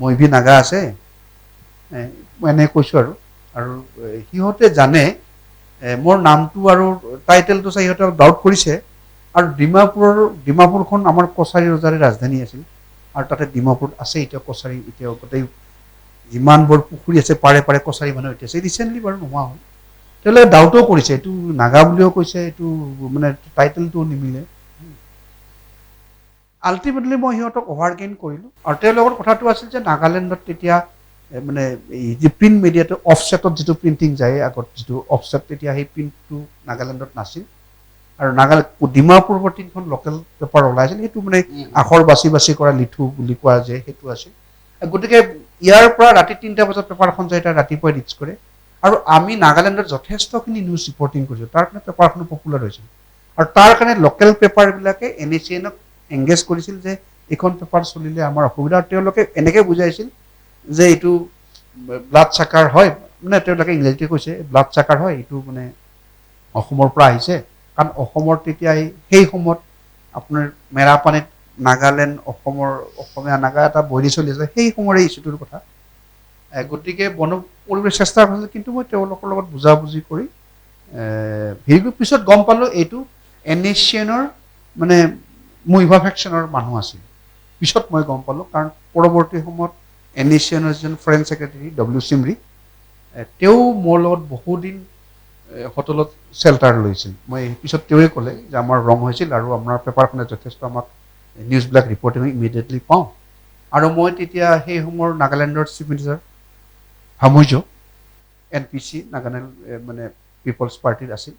মই ভি নাগা আছে, মই এনে কৈছোঁ আৰু সিহঁতে জানে মোৰ নামটো আৰু টাইটেলটো চাই সিহঁতে ডাউট কৰিছে। আৰু ডিমাপুৰখন আমাৰ কছাৰী ৰজাৰে ৰাজধানী আছিল, আৰু তাতে ডিমাপুৰত আছে এতিয়া কছাৰী, এতিয়া গোটেই যিমানবোৰ পুখুৰী আছে পাৰে পাৰে কছাৰী মানুহ এতিয়া আছে, ৰিচেণ্টলি বাৰু নোহোৱা হ'ল। তেওঁলোকে ডাউটো কৰিছে, এইটো নাগা বুলিও কৈছে, এইটো মানে টাইটেলটো নিমিলে। আল্টিমেটলি মই সিহঁতক অভাৰগেইন কৰিলোঁ, আৰু তেওঁলোকৰ কথাটো আছিল যে নাগালেণ্ডত তেতিয়া মানে এই যি প্ৰিণ্ট মিডিয়াটো অফছেটত যিটো প্ৰিণ্টিং যায় আগত, যিটো অফছেট, তেতিয়া সেই প্ৰিণ্টটো নাগালেণ্ডত নাছিল। আৰু ডিমাপুৰৰ তিনিখন লোকেল পেপাৰ ওলাইছিল, সেইটো মানে আখৰ বাছি বাছি কৰা লিথু বুলি কোৱা যায়, সেইটো আছিল। গতিকে ইয়াৰ পৰা ৰাতি 3টা বজাত পেপাৰখন যায়, তাৰ ৰাতিপুৱাই ৰিচ কৰে। আৰু আমি নাগালেণ্ডত যথেষ্টখিনি নিউজ ৰিপৰ্টিং কৰিছোঁ, তাৰ কাৰণে পেপাৰখন পপুলাৰ হৈছিল। আৰু তাৰ কাৰণে লোকেল পেপাৰবিলাকে NACNক এংগেজ কৰিছিল যে এইখন পেপাৰ চলিলে আমাৰ অসুবিধা। তেওঁলোকে এনেকৈ বুজাইছিল যে এইটো ব্লাড চাকাৰ হয়, মানে তেওঁলোকে ইংৰাজীতে কৈছে ব্লাড চাকাৰ হয়, এইটো মানে অসমৰ পৰা আহিছে। কাৰণ অসমৰ তেতিয়া সেই সময়ত আপোনাৰ মেৰাপানীত নাগালেণ্ড অসমীয়া নাগা এটা বৈৰী চলি আছে, সেই সময়ৰে ইছ্যুটোৰ কথা। গতিকে কৰিবলৈ চেষ্টা কৰিছিল, কিন্তু মই তেওঁলোকৰ লগত বুজাবুজি কৰি পিছত গম পালোঁ এইটো NACNৰ মানে মুইভাফেকশ্যনৰ মানুহ আছিল। পিছত মই গম পালোঁ, কাৰণ পৰৱৰ্তী সময়ত NACNৰ যিজন ফৰেইন ছেক্ৰেটাৰী W চিমৰি, তেওঁ মোৰ লগত বহুদিন হোটেলত শ্বেল্টাৰ লৈছিল। মই পিছত তেওঁৱে ক'লে যে আমাৰ ৰং হৈছিল, আৰু আমাৰ পেপাৰখনে যথেষ্ট আমাক নিউজবিলাক ৰিপৰ্টিং ইমিডিয়েটলি পাওঁ। আৰু মই তেতিয়া সেই সময়ৰ নাগালেণ্ডৰ চিফ মিনিষ্টাৰ হামুজো NPC নাগালেণ্ড মানে পিপলছ পাৰ্টিৰ আছিল,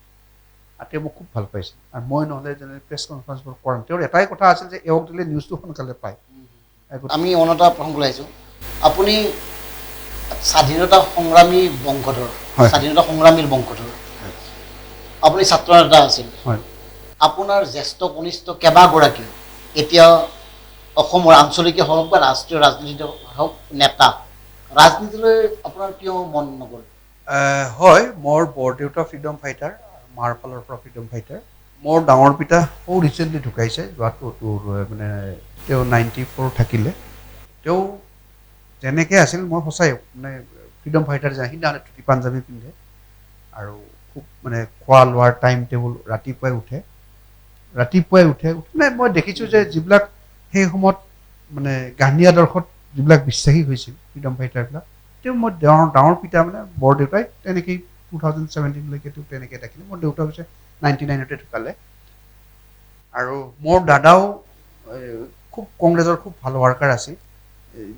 আৰু তেওঁ মোক খুব ভাল পাইছিল। আৰু মই নহ'লে যেনে প্ৰেছ কনফাৰেন্সবোৰ কৰাম, তেওঁৰ এটাই কথা আছিল যে এওঁক দিলে নিউজটো সোনকালে পায়। আমি অন্য এটা প্ৰসংগ আহিছোঁ, আপুনি স্বাধীনতা সংগ্ৰামী বংশধৰ, স্বাধীনতা সংগ্ৰামীৰ বংশধৰ, আপুনি ছাত্ৰ নেতা আছিল। আপোনাৰ জ্যেষ্ঠ কনিষ্ঠ কেইবাগৰাকীও এতিয়া অসমৰ আঞ্চলিকে হওক বা ৰাষ্ট্ৰীয় ৰাজনীতিতে হওক নেতা, ৰাজনীতিলৈ আপোনাৰ কিয় মন নগ'ল? হয়, মোৰ বৰদেউতা ফ্ৰীডম ফাইটাৰ, মাৰ ফালৰ পৰা ফ্ৰীডম ফাইটাৰ। মোৰ ডাঙৰ পিতা সৌ ৰিচেণ্টলি ঢুকাইছে, যোৱাটো মানে তেওঁ 94 থাকিলে। তেওঁ যেনেকৈ আছিল, মই সঁচাই মানে ফ্ৰীডম ফাইটাৰ যায়, সিদিনা ধুতি পাঞ্জাবী পিন্ধে, আৰু খুব মানে খোৱা লোৱাৰ টাইম টেবুল ৰাতিপুৱাই উঠে মানে মই দেখিছোঁ যে যিবিলাক সেই সময়ত মানে গান্ধী আদৰ্শত যিবিলাক বিশ্বাসী হৈছিল ফ্ৰীডম ফাইটাৰবিলাক, তেওঁ মই ডাঙৰ পিতা মানে বৰদেউতাই তেনেকেই 2017লৈকে তেওঁ তেনেকৈ থাকিলে। মোৰ দেউতা হৈছে 99তে ঢুকালে। আৰু মোৰ দাদাও খুব কংগ্ৰেছৰ খুব ভাল ৱাৰ্কাৰ আছিল,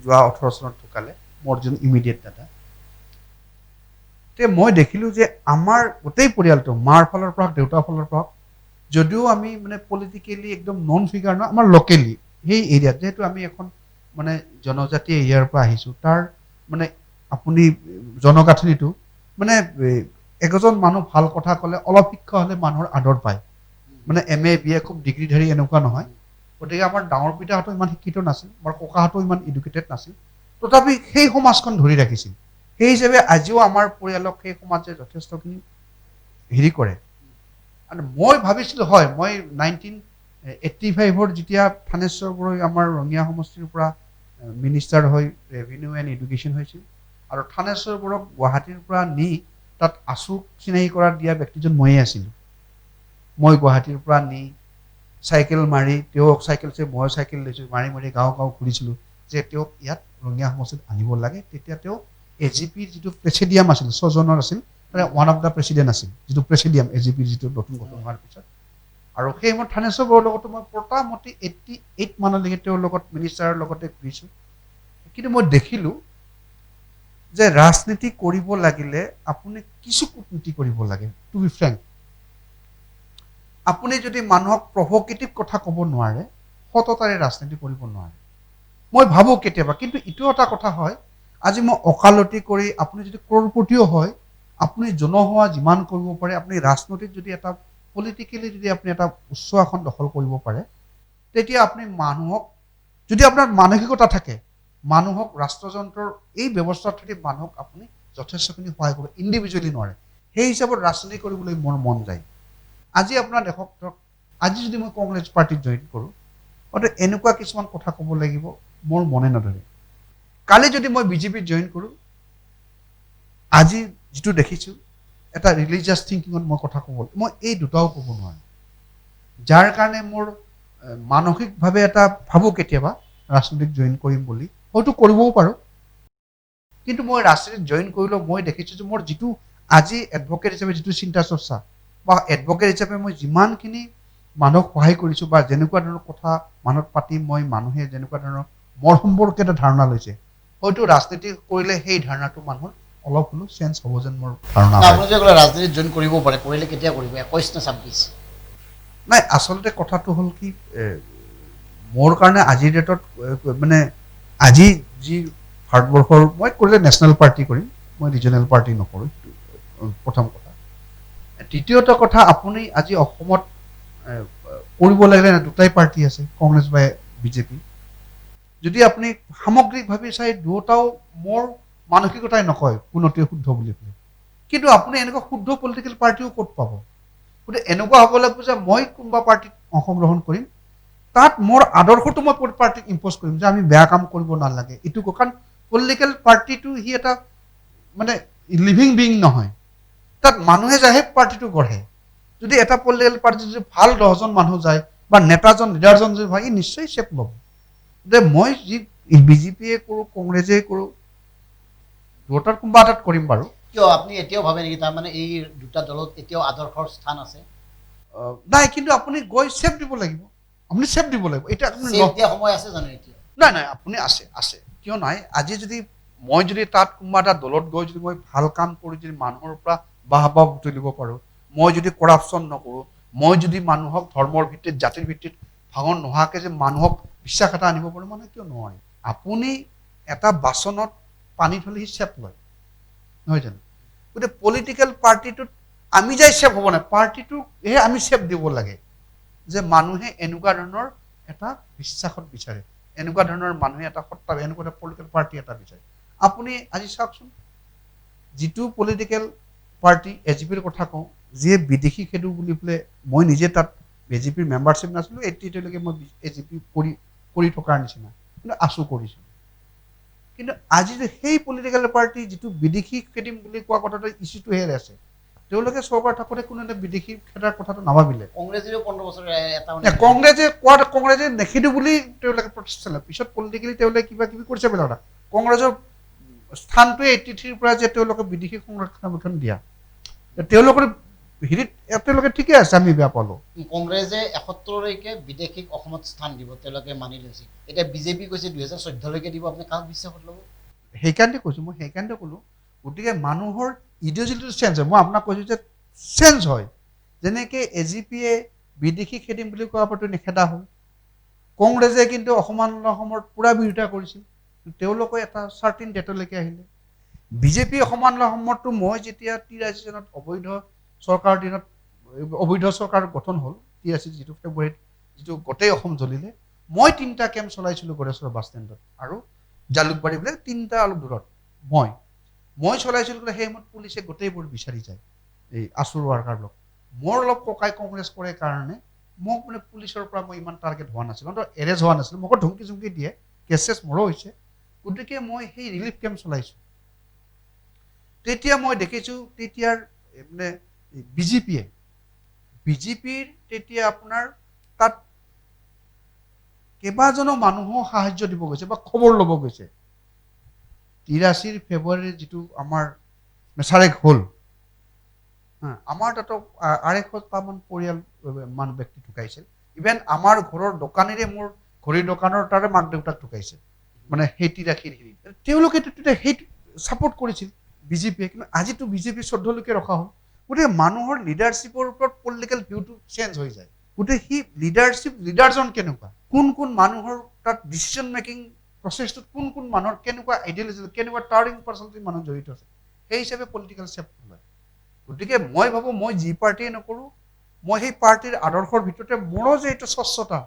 যোৱা 18 চনত ঢুকালে, মোৰ যোন ইমিডিয়েট দাদা। মই দেখিলোঁ যে আমাৰ গোটেই পৰিয়ালটো, মাৰ ফালৰ পৰা দেউতাৰ ফালৰ পৰা, যদিও আমি মানে পলিটিকেলি একদম নন ফিগাৰ নহয়, আমাৰ লোকেলি সেই এৰিয়াত, যিহেতু আমি এখন মানে জনজাতি এৰিয়াৰ পৰা আহিছোঁ, তাৰ মানে আপুনি জনগাঁথনিটো মানে একজন মানুহ ভাল কথা ক'লে, অলপ শিক্ষা হ'লে মানুহৰ আদৰ পায়, মানে MA BA খুব ডিগ্ৰীধাৰী এনেকুৱা নহয়। গতিকে আমাৰ ডাঙৰ পিতাহঁতো ইমান শিক্ষিত নাছিল, আমাৰ ককাহঁতো ইমান এডুকেটেড নাছিল, তথাপি সেই সমাজখন ধৰি ৰাখিছিল। সেই হিচাপে আজিও আমাৰ পৰিয়ালক সেই সমাজে যথেষ্টখিনি হেৰি কৰে। আৰু মই ভাবিছিলোঁ, হয়, মই 1985 যেতিয়া থানেশ্বৰ বড়াই আমাৰ ৰঙিয়া সমষ্টিৰ পৰা মিনিষ্টাৰ হৈ ৰেভিনিউ এণ্ড এডুকেশ্যন হৈছিল, আৰু থানেশ্বৰ বড়াক গুৱাহাটীৰ পৰা নি তাত আছুক চিনাকি কৰা দিয়া ব্যক্তিজন ময়ে আছিলোঁ। মই গুৱাহাটীৰ পৰা নি চাইকেল মাৰি, তেওঁক চাইকেল মই চাইকেল লৈছোঁ, মাৰি গাঁও ঘূৰিছিলোঁ যে তেওঁক ইয়াত ৰঙিয়া সমষ্টিত আনিব লাগে। তেতিয়া তেওঁ AGPৰ যিটো প্ৰেচিডিয়াম আছিল, 6 জনৰ আছিল, তাৰে ওৱান অফ দ্য প্ৰেচিডেণ্ট আছিল, যিটো প্ৰেচিডিয়াম AGPৰ যিটো নতুন গঠন হোৱাৰ পিছত। আৰু সেই সময়ত থানেশ্বৰ বড়াৰ লগতো মই মোটামুটি 88 মানলৈকে তেওঁৰ লগত মিনিষ্টাৰৰ লগতে ঘূৰিছোঁ। কিন্তু মই দেখিলোঁ যে ৰাজনীতি কৰিব লাগিলে আপুনি কিছু কূটনীতি কৰিব লাগে, টু বি ফ্ৰেংক। আপুনি যদি মানুহক প্ৰভোকেটিভ কথা ক'ব নোৱাৰে, সততাৰে ৰাজনীতি কৰিব নোৱাৰে। মই ভাবোঁ কেতিয়াবা, কিন্তু ইটো এটা কথা হয়, আজি মই অকালতি কৰি আপুনি যদি ক্ৰৰপতিও হয়, আপুনি জনসেৱা যিমান কৰিব পাৰে, আপুনি ৰাজনৈতিক যদি এটা পলিটিকেলি যদি আপুনি এটা উচ্চ আসন দখল কৰিব পাৰে, তেতিয়া আপুনি মানুহক, যদি আপোনাৰ মানসিকতা থাকে, মানুহক ৰাষ্ট্ৰযন্ত্ৰৰ এই ব্যৱস্থাত থাকি মানুহক আপুনি যথেষ্টখিনি সহায় কৰিব, ইণ্ডিভিজুৱেলি নোৱাৰে। সেই হিচাপত ৰাজনীতি কৰিবলৈ মোৰ মন যায়। আজি আপোনাৰ দেখক, আজি যদি মই কংগ্ৰেছ পাৰ্টিত জইন কৰোঁ, অৰ্থাৎ এনেকুৱা কিছুমান কথা ক'ব লাগিব মোৰ মনে নধৰে কালি যদি মই বিজেপিত জইন কৰোঁ আজি যিটো দেখিছোঁ এটা ৰিলিজিয়াছ থিংকিঙত মই কথা ক'ব মই এই দুটাও ক'ব নোৱাৰোঁ যাৰ কাৰণে মোৰ মানসিকভাৱে এটা ভাবোঁ কেতিয়াবা ৰাজনীতিত জইন কৰিম বুলি হয়তো কৰিবও পাৰোঁ কিন্তু মই ৰাজনীতিত জইন কৰিলেও মই দেখিছোঁ যে মোৰ যিটো আজি এডভকেট হিচাপে যিটো চিন্তা চৰ্চা বা এডভকেট হিচাপে মই যিমানখিনি মানুহক সহায় কৰিছোঁ বা যেনেকুৱা ধৰণৰ কথা মানুহক পাতি মই মানুহে যেনেকুৱা ধৰণৰ মোৰ সম্পৰ্কে এটা ধাৰণা লৈছে হয়তো ৰাজনীতি কৰিলে সেই ধাৰণাটো মানুহৰ অলপ হ'লেও চেঞ্জ হ'ব যেন মোৰ ধাৰণা আপুনি যে ক'লে ৰাজনীতিত জইন কৰিব পাৰে কৰিলে কেতিয়া কৰিব 21 নে 26 নাই আচলতে কথাটো হ'ল কি মোৰ কাৰণে আজিৰ ডেটত মানে আজি যি ভাৰতবৰ্ষৰ মই কৰিলে নেশ্যনেল পাৰ্টি কৰিম মই ৰিজনেল পাৰ্টি নকৰোঁ প্ৰথম কথা দ্বিতীয়টো কথা আপুনি আজি অসমত কৰিব লাগিলে দুটাই পাৰ্টি আছে কংগ্ৰেছ বা বিজেপি যদি আপুনি সামগ্ৰিকভাৱে চাই দুয়োটাও মোৰ মানসিকতাই নকয় কোনোটোৱে শুদ্ধ বুলি পেলাই কিন্তু আপুনি এনেকুৱা শুদ্ধ পলিটিকেল পাৰ্টিও ক'ত পাব গতিকে এনেকুৱা হ'ব লাগিব যে মই কোনোবা পাৰ্টিত অংশগ্ৰহণ কৰিম তাত মোৰ আদৰ্শটো মই পাৰ্টিক ইম্প'জ কৰিম যে আমি বেয়া কাম কৰিব নালাগে এইটো কাৰণ পলিটিকেল পাৰ্টিটো সি এটা মানে লিভিং বিং নহয় তাত মানুহে যায়হে পাৰ্টিটো গঢ়ে যদি এটা পলিটিকেল পাৰ্টি যদি ভাল 10জন মানুহ যায় বা নেতাজন লিডাৰজন যদি হয় ই নিশ্চয় চেপ ল'ব যে মই যি বিজেপিয়ে কৰোঁ কংগ্ৰেছে কৰোঁ দুটাৰ কোনোবা এটাত কৰিম বাৰু কিয় আপুনি এতিয়াও ভাবে নেকি তাৰমানে এই দুটা দলত এতিয়াও আদৰ্শৰ স্থান আছে নাই কিন্তু আপুনি গৈ চেপ দিব লাগিব আপুনি চেপ দিব লাগিব এতিয়া আপুনি এতিয়া সময় আছে জানো এতিয়া নাই নাই আপুনি আছে কিয় নাই আজি যদি মই যদি তাত কোনোবা এটা দলত গৈ যদি মই ভাল কাম কৰি যদি মানুহৰ পৰা বাহবা তুলিব পাৰোঁ মই যদি কৰাপশ্যন নকৰোঁ মই যদি মানুহক ধৰ্মৰ ভিত্তিত জাতিৰ ভিত্তিত ভাঙন নোহোৱাকৈ যে মানুহক বিশ্বাস এটা আনিব পাৰোঁ মানে কিয় নোৱাৰি আপুনি এটা বাচনত পানী থ'লে সি চেপ লয় নহয় জানো গতিকে পলিটিকেল পাৰ্টিটোত আমি যাই চেপ হ'ব নাই পাৰ্টিটোকহে আমি চেপ দিব লাগে যে মানুহে এনেকুৱা ধৰণৰ এটা বিশ্বাসত বিচাৰে এনেকুৱা ধৰণৰ মানুহে এটা সত্তা এনেকুৱা এটা পলিটিকেল পাৰ্টি এটা বিচাৰে আপুনি আজি চাওকচোন যিটো পলিটিকেল পাৰ্টি এজিপিৰ কথা কওঁ যিয়ে বিদেশী খেদু বুলি পেলাই মই নিজে তাত বিজেপিৰ মেম্বাৰশ্বিপ নাছিলোঁ এতিয়ালৈকে মই এজিপি কৰি থকাৰ নিচিনা কিন্তু আছোঁ কৰিছোঁ কিন্তু আজি যে সেই পলিটিকেল পাৰ্টি যিটো বিদেশী খেদিম বুলি কোৱা কথাটো ইছ্যুটো হেৰি আছে তেওঁলোকে চৰকাৰ থাকোঁতে কোনো এটা বিদেশী খেদাৰ কথাটো নাভাবিলে কংগ্ৰেছেও 15 বছৰ এটা কংগ্ৰেছে নেখেদো বুলি তেওঁলোকে প্ৰচেষ্টা চলালে পিছত পলিটিকেলি তেওঁলোকে কিবা কিবি কৰিছে বেলেগ কংগ্ৰেছৰ স্থানটোৱে 83ৰ পৰা যে তেওঁলোকে বিদেশী সংৰক্ষণ দিয়া তেওঁলোকৰ হেৰিত তেওঁলোকে ঠিকে আছে আমি বেয়া পালোঁ কংগ্ৰেছে 71লৈকে বিদেশীক অসমত স্থান দিব তেওঁলোকে মানি লৈছে এতিয়া বিজেপি কৈছে 2014লৈকে দিব আপুনি কাক বিশ্বাসত ল'ব সেইকাৰণে কৈছোঁ মই সেইকাৰণে ক'লোঁ গতিকে মানুহৰ ইডিঅ'লজিটো চেঞ্জ হয় মই আপোনাক কৈছোঁ যে চেঞ্জ হয় যেনেকৈ এজিপিয়ে বিদেশী খেদিম বুলি কোৱাৰ পৰা নেখেদা হ'ল কংগ্ৰেছে কিন্তু অসমৰ পূৰা বিৰোধিতা কৰিছিল তেওঁলোকে এটা চাৰ্টিন ডেটলৈকে আহিলে বিজেপি অসমতো মই যেতিয়া 83 চনত অবৈধ চৰকাৰৰ দিনত অবৈধ চৰকাৰ গঠন হ'ল 83 যিটো ফেব্ৰুৱাৰীত যিটো গোটেই অসম জ্বলিলে মই 3টা কেম্প চলাইছিলোঁ গড়েশ্বৰ বাছ ষ্টেণ্ডত আৰু জালুকবাৰী বোলে 3টা অলপ দূৰত মই চলাইছিলোঁ সেই সময়ত পুলিচে গোটেইবোৰ বিচাৰি যায় এই আছুৰ ৱাৰ্কাৰবিলাক মোৰ অলপ ককাই কংগ্ৰেছ কৰে কাৰণে মোক মানে পুলিচৰ পৰা মই ইমান টাৰ্গেট হোৱা নাছিলোঁ এৰেজ হোৱা নাছিলোঁ মোক ধমকি চমকি দিয়ে কেছেছ মোৰো হৈছে গতিকে মই সেই ৰিলিফ কেম্প চলাইছোঁ তেতিয়া মই দেখিছোঁ তেতিয়াৰ মানে বিজেপিৰ তেতিয়া আপোনাৰ তাত কেইবাজনো মানুহো সাহায্য দিব গৈছে বা খবৰ ল'ব গৈছে 83 ফেব্ৰুৱাৰীৰ যিটো আমাৰ মেচাৰেক হ'ল আমাৰ তাতো 250টামান পৰিয়াল মানুহ ব্যক্তি ঢুকাইছিল ইভেন আমাৰ ঘৰৰ দোকানীৰে মোৰ ঘড়ীৰ দোকানৰ তাৰে মাক দেউতাক ঢুকাইছে মানে সেই 83 হেৰি তেওঁলোকে তেতিয়া সেইটো ছাপোৰ্ট কৰিছিল বিজেপিয়ে কিন্তু আজিতো বিজেপি 14লৈকে ৰখা হ'ল গতিকে মানুহৰ লিডাৰশ্বিপৰ ওপৰত পলিটিকেল ভিউটো চেঞ্জ হৈ যায় গতিকে সি লিডাৰজন কেনেকুৱা কোন মানুহৰ তাত ডিচিশ্যন মেকিং প্ৰচেছটোত কোন মানুহৰ কেনেকুৱা আইডিয়লজি কেনেকুৱা টাৰ্নিং পাৰ্চনেলিটি মানুহ জড়িত আছে সেই হিচাপে পলিটিকেল চেপ লয় গতিকে মই ভাবোঁ মই যি পাৰ্টিয়ে নকৰোঁ মই সেই পাৰ্টিৰ আদৰ্শৰ ভিতৰতে মোৰো যে এইটো স্বচ্ছতা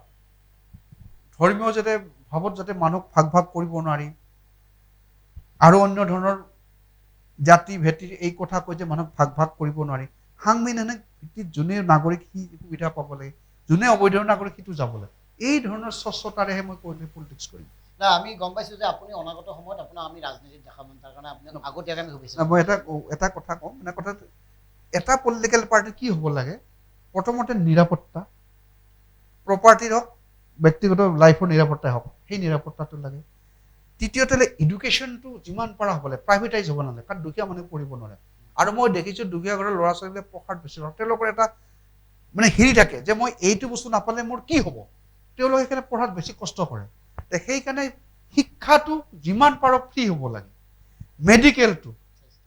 ধৰ্মীয় যাতে ভাৱত যাতে মানুহক ভাগ কৰিব নোৱাৰি আৰু অন্য ধৰণৰ জাতি ভেটিৰ এই কথা কৈ যে মানুহক ভাগ কৰিব নোৱাৰি সাংবিধানিক ভিত্তিত যোনে নাগৰিক সি সুবিধা পাব লাগে যোনে অবৈধ নাগৰিক সিটো যাব লাগে এই ধৰণৰ স্বচ্ছতাৰেহে মই পলিটিক্স কৰিম। না আমি গম পাইছোঁ যে আপুনি অনাগত সময়ত আপোনাৰ আমি ৰাজনীতিত দেখা পাম, তাৰ কাৰণে আপুনি আগতীয়াকৈ আমি শুভেচ্ছা মই এটা কথা কওঁ, মানে কথাটো এটা পলিটিকেল পাৰ্টি কি হ'ব লাগে, প্ৰথমতে নিৰাপত্তা, প্ৰপাৰ্টিৰ হওক, ব্যক্তিগত লাইফৰ নিৰাপত্তাই হওক, সেই নিৰাপত্তাটো লাগে। তৃতীয়তে এডুকেশ্যনটো যিমান পৰা হ'ব লাগে, প্ৰাইভেটাইজ হ'ব নালাগে, কাৰণ দুখীয়া মানুহে পঢ়িব নোৱাৰে। আৰু মই দেখিছোঁ দুখীয়া ঘৰৰ ল'ৰা ছোৱালীবিলাক পঢ়াত বেছি হওক, তেওঁলোকৰ এটা মানে হেৰি থাকে যে মই এইটো বস্তু নাপালে মোৰ কি হ'ব, তেওঁলোকে সেইকাৰণে পঢ়াত বেছি কষ্ট কৰে। সেইকাৰণে শিক্ষাটো যিমান পাৰক ফ্ৰী হ'ব লাগে, মেডিকেলটো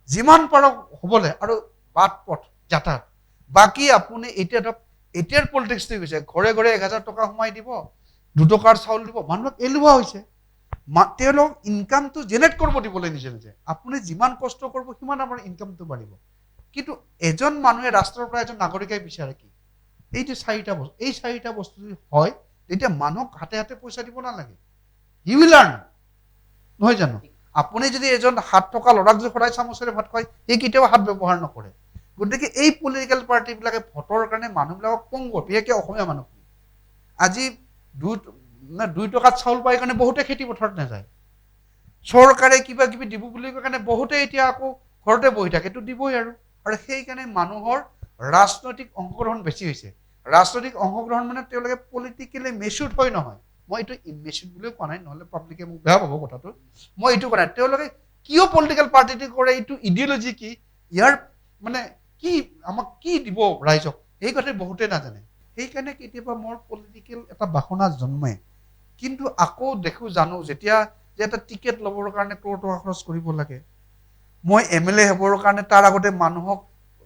যিমান পাৰক হ'ব লাগে, আৰু বাট পথ যাতায়াত। বাকী আপুনি এতিয়া ধৰক এতিয়াৰ পলিটিক্সটো গৈছে, ঘৰে ঘৰে 1000 টকা সোমাই দিব, 2 টকাৰ চাউল দিব, মানুহক এলেহুৱা হৈছে। তেওঁলোক ইনকামটো জেনেৰেট কৰিব দিবলৈ নিজে নিজে, আপুনি যিমান কষ্ট কৰিব সিমান আপোনাৰ ইনকামটো বাঢ়িব। কিন্তু এজন মানুহে ৰাষ্ট্ৰৰ পৰা এজন নাগৰিকে বিচাৰে কি, এই যে 4টা বস্তু, এই 4টা বস্তু যদি হয় তেতিয়া মানুহক হাতে হাতে পইচা দিব নালাগে, হি উইল আৰ্ণ, নহয় জানো? আপুনি যদি এজন 7 টকা ল'ৰাক যদি সদায় চামুচেৰে ভাত খুৱায়, সি কেতিয়াও হাত ব্যৱহাৰ নকৰে। গতিকে এই পলিটিকেল পাৰ্টিবিলাকে ভোটৰ কাৰণে মানুহবিলাকক পংগু, বিশেষকৈ অসমীয়া মানুহখিনি আজি 2 টকাত চাউল পাই কাৰণে বহুতে খেতি পথাৰত নাযায়, চৰকাৰে কিবা কিবি দিব বুলি কয় কাৰণে বহুতে এতিয়া আকৌ ঘৰতে বহি থাকে, এইটো দিবই। আৰু সেইকাৰণে মানুহৰ ৰাজনৈতিক অংশগ্ৰহণ বেছি হৈছে। ৰাজনৈতিক অংশগ্ৰহণ মানে তেওঁলোকে পলিটিকেলি মেচিউৰ্ড হয় নহয়, মই এইটো ইমেচিউৰ্ড বুলিও কোৱা নাই, নহ'লে পাব্লিকে মোক বেয়া পাব কথাটো, মই এইটো কোৱা নাই। তেওঁলোকে কিয় পলিটিকেল পাৰ্টিটো কৰে, এইটো ইডিঅ'লজি কি, ইয়াৰ মানে কি, আমাক কি দিব ৰাইজক, এই কথা বহুতে নাজানে। সেইকাৰণে কেতিয়াবা মোৰ পলিটিকেল এটা বাসনা জন্মে। কিন্তু আকৌ দেখোঁ জানো যেতিয়া যে এটা টিকেট ল'বৰ কাৰণে ক'ৰ টকা খৰচ কৰিব লাগে, মই MLA হ'বৰ কাৰণে তাৰ আগতে মানুহক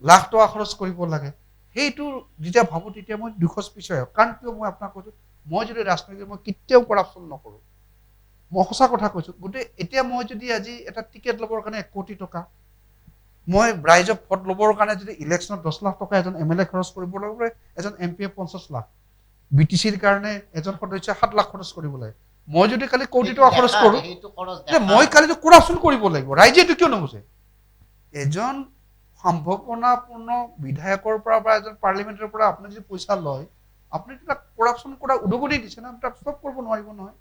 লাখ টকা খৰচ কৰিব লাগে, সেইটো যেতিয়া ভাবোঁ তেতিয়া মই দুখজ পিছুৱাই আহোঁ। কাৰণ কিয়, মই আপোনাক কৈছোঁ, মই যদি ৰাজনীতি মই কেতিয়াও কৰাপশ্যন নকৰোঁ, মই সঁচা কথা কৈছোঁ। গতিকে এতিয়া মই যদি আজি এটা টিকেট ল'বৰ কাৰণে 1 কোটি টকা, মই ৰাইজক ভোট ল'বৰ কাৰণে যদি ইলেকশ্যনত 10 লাখ টকা এজন MLA খৰচ কৰিব লাগে, এজন MP 50 লাখ, BTCৰ কাৰণে এজন সদস্যই 7 লাখ খৰচ কৰিব লাগে, মই যদি কালি কোটি টকা খৰচ কৰোঁ, মই কালিতো কৰাপশ্যন কৰিব লাগিব। ৰাইজে এইটো কিয় নুবুজে? এজন সম্ভাৱনাপূৰ্ণ বিধায়কৰ পৰা বা এজন পাৰ্লিমেণ্টৰ পৰা আপুনি যদি পইচা লয়, আপুনি তাক কৰাপশ্যন কৰা উদগনি দিছে না, তাক ষ্টপ কৰিব নোৱাৰিব নহয়,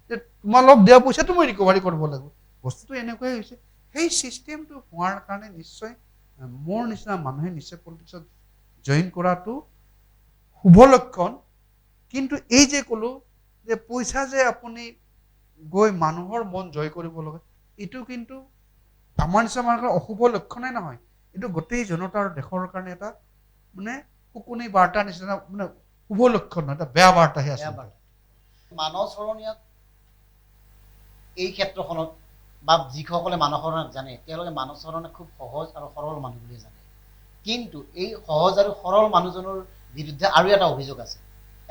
যে তোমালোক দিয়া পইচাটো মই ৰিকভাৰী কৰিব লাগিব। বস্তুটো এনেকুৱাই হৈছে। সেই ছিষ্টেমটো হোৱাৰ কাৰণে নিশ্চয় মোৰ নিচিনা মানুহে নিশ্চয় পলিটিক্সত জইন কৰাটো শুভ লক্ষণ। কিন্তু এই যে ক'লোঁ যে পইচা যে আপুনি গৈ মানুহৰ মন জয় কৰিব লাগে, এইটো কিন্তু আমাৰ নিচিনা মানুহৰ অশুভ লক্ষণেই নহয়, এইটো গোটেই জনতাৰ দেশৰ কাৰণে এটা মানে শুকুনি বাৰ্তাৰ নিচিনা, মানে শুভ লক্ষণ নহয়, এটা বেয়া বাৰ্তাহে আছে। মানৱ চৰণীয়াক এই ক্ষেত্ৰখনত বা যিসকলে মানৱ চৰণীয়াক জানে, তেওঁলোকে মানৱ চৰণীয়াক খুব সহজ আৰু সৰল মানুহ বুলি জানে। কিন্তু এই সহজ আৰু সৰল মানুহজনৰ বিৰুদ্ধে আৰু এটা অভিযোগ আছে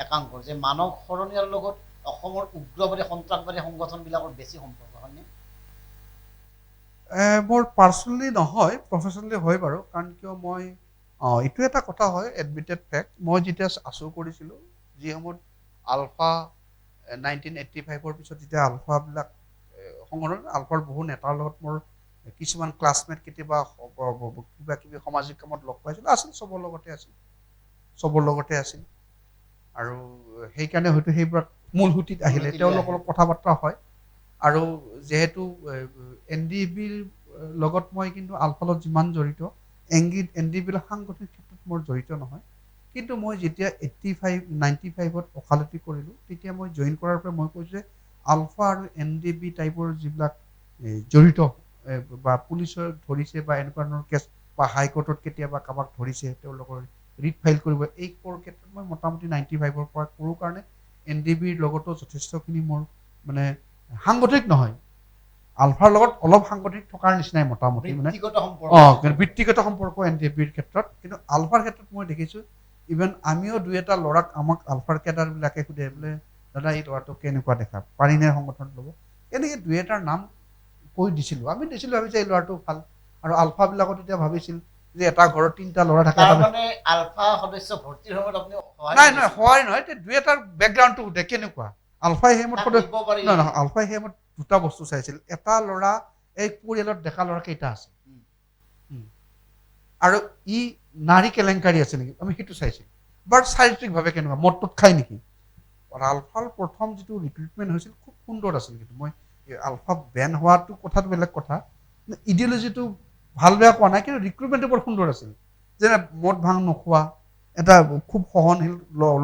একাংশৰ, যে মানৱ চৰণীয়াৰ লগত অসমৰ উগ্ৰবাদী সন্ত্ৰাসবাদী সংগঠনবিলাকৰ বেছি সম্পৰ্ক, হয়নে? মোৰ পাৰ্চনেলি নহয়, প্ৰফেচনেলি হয় বাৰু। কাৰণ কিয়, মই এইটো এটা কথা হয়, এডমিটেড ফেক্ট, মই যেতিয়া আছু কৰিছিলোঁ, যি সময়ত আলফা 1985-ৰ পিছত যেতিয়া আলফাবিলাক সংগঠন, আলফাৰ বহু নেতাৰ লগত মোৰ কিছুমান ক্লাছমেট কেতিয়াবা কিবা কিবি সামাজিক কামত লগ পাইছিলোঁ, আছিল চবৰ লগতে আছিল। আৰু সেইকাৰণে হয়তো সেইবিলাক মূল সুঁতিত আহিলে তেওঁলোকৰ লগত কথা বাৰ্তা হয়। আৰু যিহেতু NDBৰ লগত মই কিন্তু আলফাৰ লগত যিমান জড়িত, NDBৰ সাংগঠনিক ক্ষেত্ৰত মোৰ জড়িত নহয়। কিন্তু মই যেতিয়া 95-95ত ওকালতি কৰিলোঁ, তেতিয়া মই জইন কৰাৰ পৰা মই কৈছোঁ যে আলফা আৰু NDB টাইপৰ যিবিলাক জড়িত বা পুলিচৰ ধৰিছে বা এনেকুৱা ধৰণৰ কেছ, বা হাইকোৰ্টত কেতিয়াবা কাৰোবাক ধৰিছে, তেওঁলোকৰ ৰিট ফাইল কৰিব, এই ক্ষেত্ৰত মই মোটামুটি 95ৰ পৰা কৰোঁ কাৰণে NDBৰ লগতো যথেষ্টখিনি মোৰ মানে সাংগঠনিক নহয়, আলফাৰ লগত অলপ সাংগঠনিক থকাৰ নিচিনাই মোটামুটি, মানে বৃত্তিগত সম্পৰ্ক NDBৰ ক্ষেত্ৰত। কিন্তু আলফাৰ ক্ষেত্ৰত মই দেখিছোঁ, ইভেন আমিও 2-এটা ল'ৰাক আমাক আলফাৰ কেডাৰবিলাকে সুধে বোলে, দাদা এই ল'ৰাটোক কেনেকুৱা দেখা, পাৰিনে সংগঠন ল'ব, এনেকৈ 2-এটাৰ নাম কৈ দিছিলোঁ। আমি দিছিলোঁ, ভাবিছোঁ এই ল'ৰাটো ভাল। আৰু আলফাবিলাকত তেতিয়া ভাবিছিল যে এটা ঘৰত 3টা ল'ৰা থাকে, আলফা সদস্য ভৰ্তিৰ সময়ত আপুনি নহয় সহায় নহয়, 2-এটাৰ বেকগ্ৰাউণ্ডটো সুধে কেনেকুৱা। আলফাই সেই সময়ত নহয়, আলফাই সেই সময়ত 2টা বস্তু চাইছিল, এটা ল'ৰা এই পৰিয়ালত ডেকা ল'ৰা কেইটা আছে, আৰু নাৰী কেলেংকাৰী আছে নেকি, আমি সেইটো চাইছিলোঁ। বাট চাৰিত্ৰিকভাৱে কেনেকুৱা, মদটোত খায় নেকি, আলফাৰ প্ৰথম যিটো ৰিক্ৰুটমেণ্ট হৈছিল খুব সুন্দৰ আছিল, কিন্তু মই আলফা বেন হোৱাটো কথাটো বেলেগ কথা, ইডিঅ'লজিটো ভাল বেয়া কোৱা নাই, কিন্তু ৰিক্ৰুটমেণ্টটো বৰ সুন্দৰ আছিল। যেনে মদ ভাং নোখোৱা, এটা খুব সহনশীল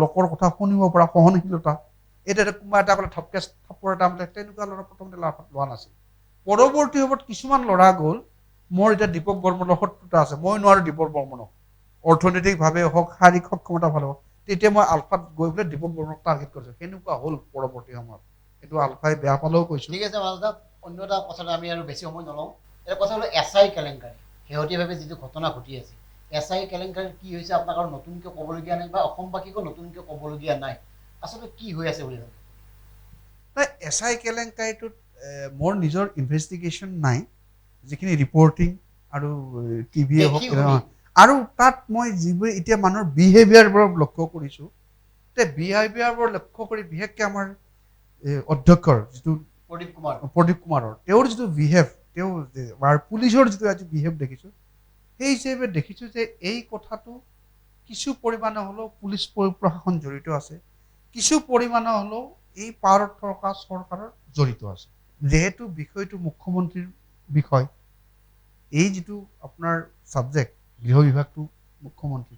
লোকৰ কথা শুনিব পৰা সহনশীলতা, এতিয়া কোনোবা এটা ক'লে থপকে থাপৰ এটা মানে তেনেকুৱা ল'ৰা প্ৰথমতে লোৱা নাছিল। পৰৱৰ্তী সময়ত কিছুমান ল'ৰা গ'ল, মোৰ এতিয়া দীপক বৰ্মনৰ শত্ৰুতা আছে, মই নোৱাৰোঁ দীপক বৰ্মনক, অৰ্থনৈতিকভাৱে হওক শাৰীৰিক সক্ষমতা ভাল হওক, তেতিয়া মই আলফাত গৈ পেলাই দীপক বৰ্মনক টাৰ্গেট কৰিছোঁ। সেনেকুৱা হ'ল পৰৱৰ্তী সময়ত। এইটো আলফাই বেয়া পালেও কৈছোঁ। ঠিক আছে মানস দা, অন্য এটা কথাটো আমি আৰু বেছি সময় নলওঁ। এটা কথা হ'ল SI কেলেংকাৰী, শেহতীয়াভাৱে যিটো ঘটনা ঘটি আছে, SI কেলেংকাৰী কি হৈছে আপোনাক আৰু নতুনকৈ ক'বলগীয়া নাই, বা অসমবাসীকো নতুনকৈ ক'বলগীয়া নাই, আচলতে কি হৈ আছে বুলি ভাবে? SI কেলেংকাৰীটোত মোৰ নিজৰ ইনভেষ্টিগেশ্যন নাই, যিখিনি ৰিপৰ্টিং আৰু টিভিয়ে হওক, আৰু তাত মই যিবোৰ এতিয়া মানুহৰ বিহেভিয়াৰবোৰ লক্ষ্য কৰিছোঁ, বিহেভিয়াৰবোৰ লক্ষ্য কৰি বিশেষকৈ আমাৰ অধ্যক্ষৰ যিটো প্ৰদীপ কুমাৰৰ তেওঁৰ যিটো বিহেভ, তেওঁ পুলিচৰ যিটো আজি বিহেভ দেখিছোঁ, সেই হিচাপে দেখিছোঁ যে এই কথাটো কিছু পৰিমাণে হ'লেও পুলিচ প্ৰশাসন জড়িত আছে, কিছু পৰিমাণে হ'লেও এই পাৰত থকা চৰকাৰৰ জড়িত আছে। যেহেতু বিষয়টো মুখ্যমন্ত্ৰীৰ বিষয়, এই যিটো আপোনাৰ ছাবজেক্ট গৃহ বিভাগটো মুখ্যমন্ত্ৰী,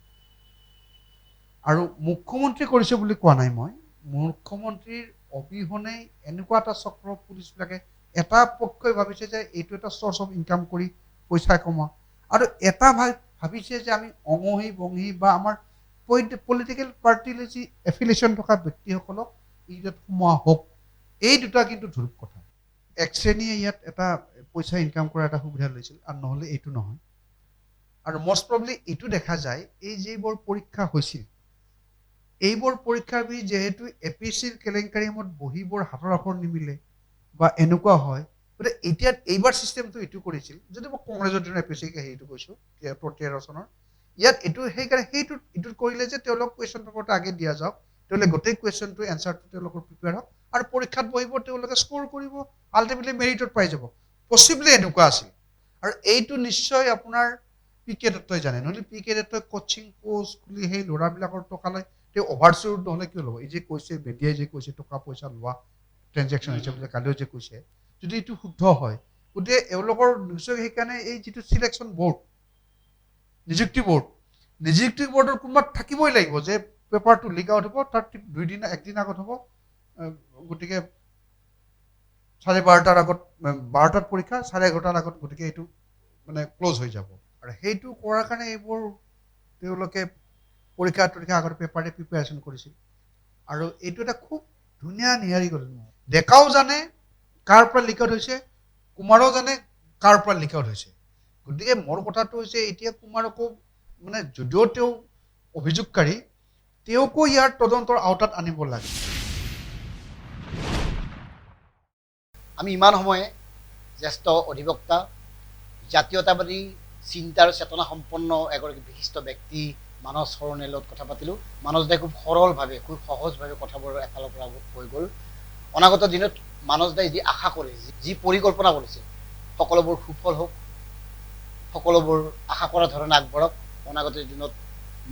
আৰু মুখ্যমন্ত্ৰী কৰিছে বুলি কোৱা নাই মই, মুখ্যমন্ত্ৰীৰ অবিহনে এনেকুৱা এটা চক্ৰ পুলিচবিলাকে এটা পক্ষই ভাবিছে যে এইটো এটা চ'ৰ্চ অফ ইনকাম কৰি পইচা কমোৱা, আৰু এটা ভাবিছে যে আমি অঙহী বঙহী বা আমাৰ পলিটিকেল পাৰ্টিলৈ যি এফিলিয়েশ্যন থকা ব্যক্তিসকলক ইয়াত সোমোৱা হওক। এই দুটা কিন্তু ধুৰুপ কথা। এক শ্ৰেণীয়ে ইয়াত এটা পইচা ইনকাম কৰাৰ এটা সুবিধা লৈছিল, আৰু নহ'লে এইটো নহয়। আৰু মষ্ট প্ৰবলি এইটো দেখা যায়, এই যিবোৰ পৰীক্ষা হৈছিল, এইবোৰ পৰীক্ষাৰ যিহেতু APSCৰ কেলেংকাৰী সময়ত বহীবোৰ হাতৰ আখৰ নিমিলে বা এনেকুৱা হয়, গতিকে এতিয়া এইবাৰ ছিষ্টেমটো এইটো কৰিছিল, যদি মই কংগ্ৰেছৰ দিনৰ APSC হেৰিটো কৈছোঁ 13 চনৰ, ইয়াত এইটো সেইকাৰণে এইটোত কৰিলে যে তেওঁলোক কুৱেশ্যন পেপাৰটো আগে দিয়া যাওক, তেওঁলোকে গোটেই কুৱেশ্যনটো এনচাৰটো তেওঁলোকৰ প্ৰিপেয়াৰ হওক, আৰু পৰীক্ষাত বহিব, তেওঁলোকে স্ক'ৰ কৰিব, আল্টিমেটলি মেৰিটত পাই যাব। পচিবলি এনেকুৱা আছিল। আৰু এইটো নিশ্চয় আপোনাৰ PK দত্তই জানে, নহ'লে PK দত্তই কোচিং কোৰ্চ খুলি সেই ল'ৰাবিলাকৰ টকা লৈ তেওঁ অভাৰচুৰ নহ'লে কিয় ল'ব? এই যে কৈছে মেডিয়াই যে কৈছে টকা পইচা লোৱা ট্ৰেনজেকশ্যন হৈছে বুলি কালিও যে কৈছে, যদি এইটো শুদ্ধ হয়, গতিকে এওঁলোকৰ নিশ্চয় সেইকাৰণে এই যিটো চিলেকশ্যন বৰ্ড, নিযুক্তি বৰ্ডৰ কোনোবাত থাকিবই লাগিব যে পেপাৰটো লিক আউট হ'ব, তাৰ একদিন আগত হ'ব, গতিকে 12:30 আগত, 12টাত পৰীক্ষা, 11:30 আগত, গতিকে এইটো মানে ক্ল'জ হৈ যাব। আৰু সেইটো কৰাৰ কাৰণে এইবোৰ তেওঁলোকে পৰীক্ষা আগত পেপাৰে প্ৰিপেৰেশ্যন কৰিছিল। আৰু এইটো এটা খুব ধুনীয়া নিয়াৰি কৰিছিল। ডেকাও জানে কাৰ পৰা লিক আউট হৈছে, কুমাৰো জানে কাৰ পৰা লিক আউট হৈছে। গতিকে মোৰ কথাটো হৈছে, এতিয়া কুমাৰকো মানে যদিও তেওঁ অভিযোগকাৰী, তেওঁকো ইয়াৰ তদন্তৰ আওতাত আনিব লাগে। আমি ইমান সময়ে জ্যেষ্ঠ অধিবক্তা, জাতীয়তাবাদী চিন্তা আৰু চেতনা সম্পন্ন এগৰাকী বিশিষ্ট ব্যক্তি মানস সৰণেৰ লগত কথা পাতিলোঁ। মানস দাই খুব সৰলভাৱে, খুব সহজভাৱে কথাবোৰ এফালৰ পৰা হৈ গ'ল। অনাগত দিনত মানস দাই যি আশা কৰে, যি পৰিকল্পনা কৰিছে, সকলোবোৰ সুফল হওক, সকলোবোৰ আশা কৰা ধৰণে আগবাঢ়ক। অনাগত দিনত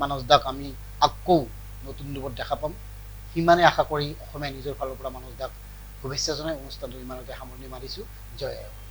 মানস দাক আমি আকৌ নতুন ৰূপত দেখা পাম, সিমানে আশা কৰি অসমীয়া নিজৰ ফালৰ পৰা মানস দাক শুভেচ্ছা জনাই অনুষ্ঠানটো ইমানতে সামৰণি মাৰিছোঁ। জয় আই অসম।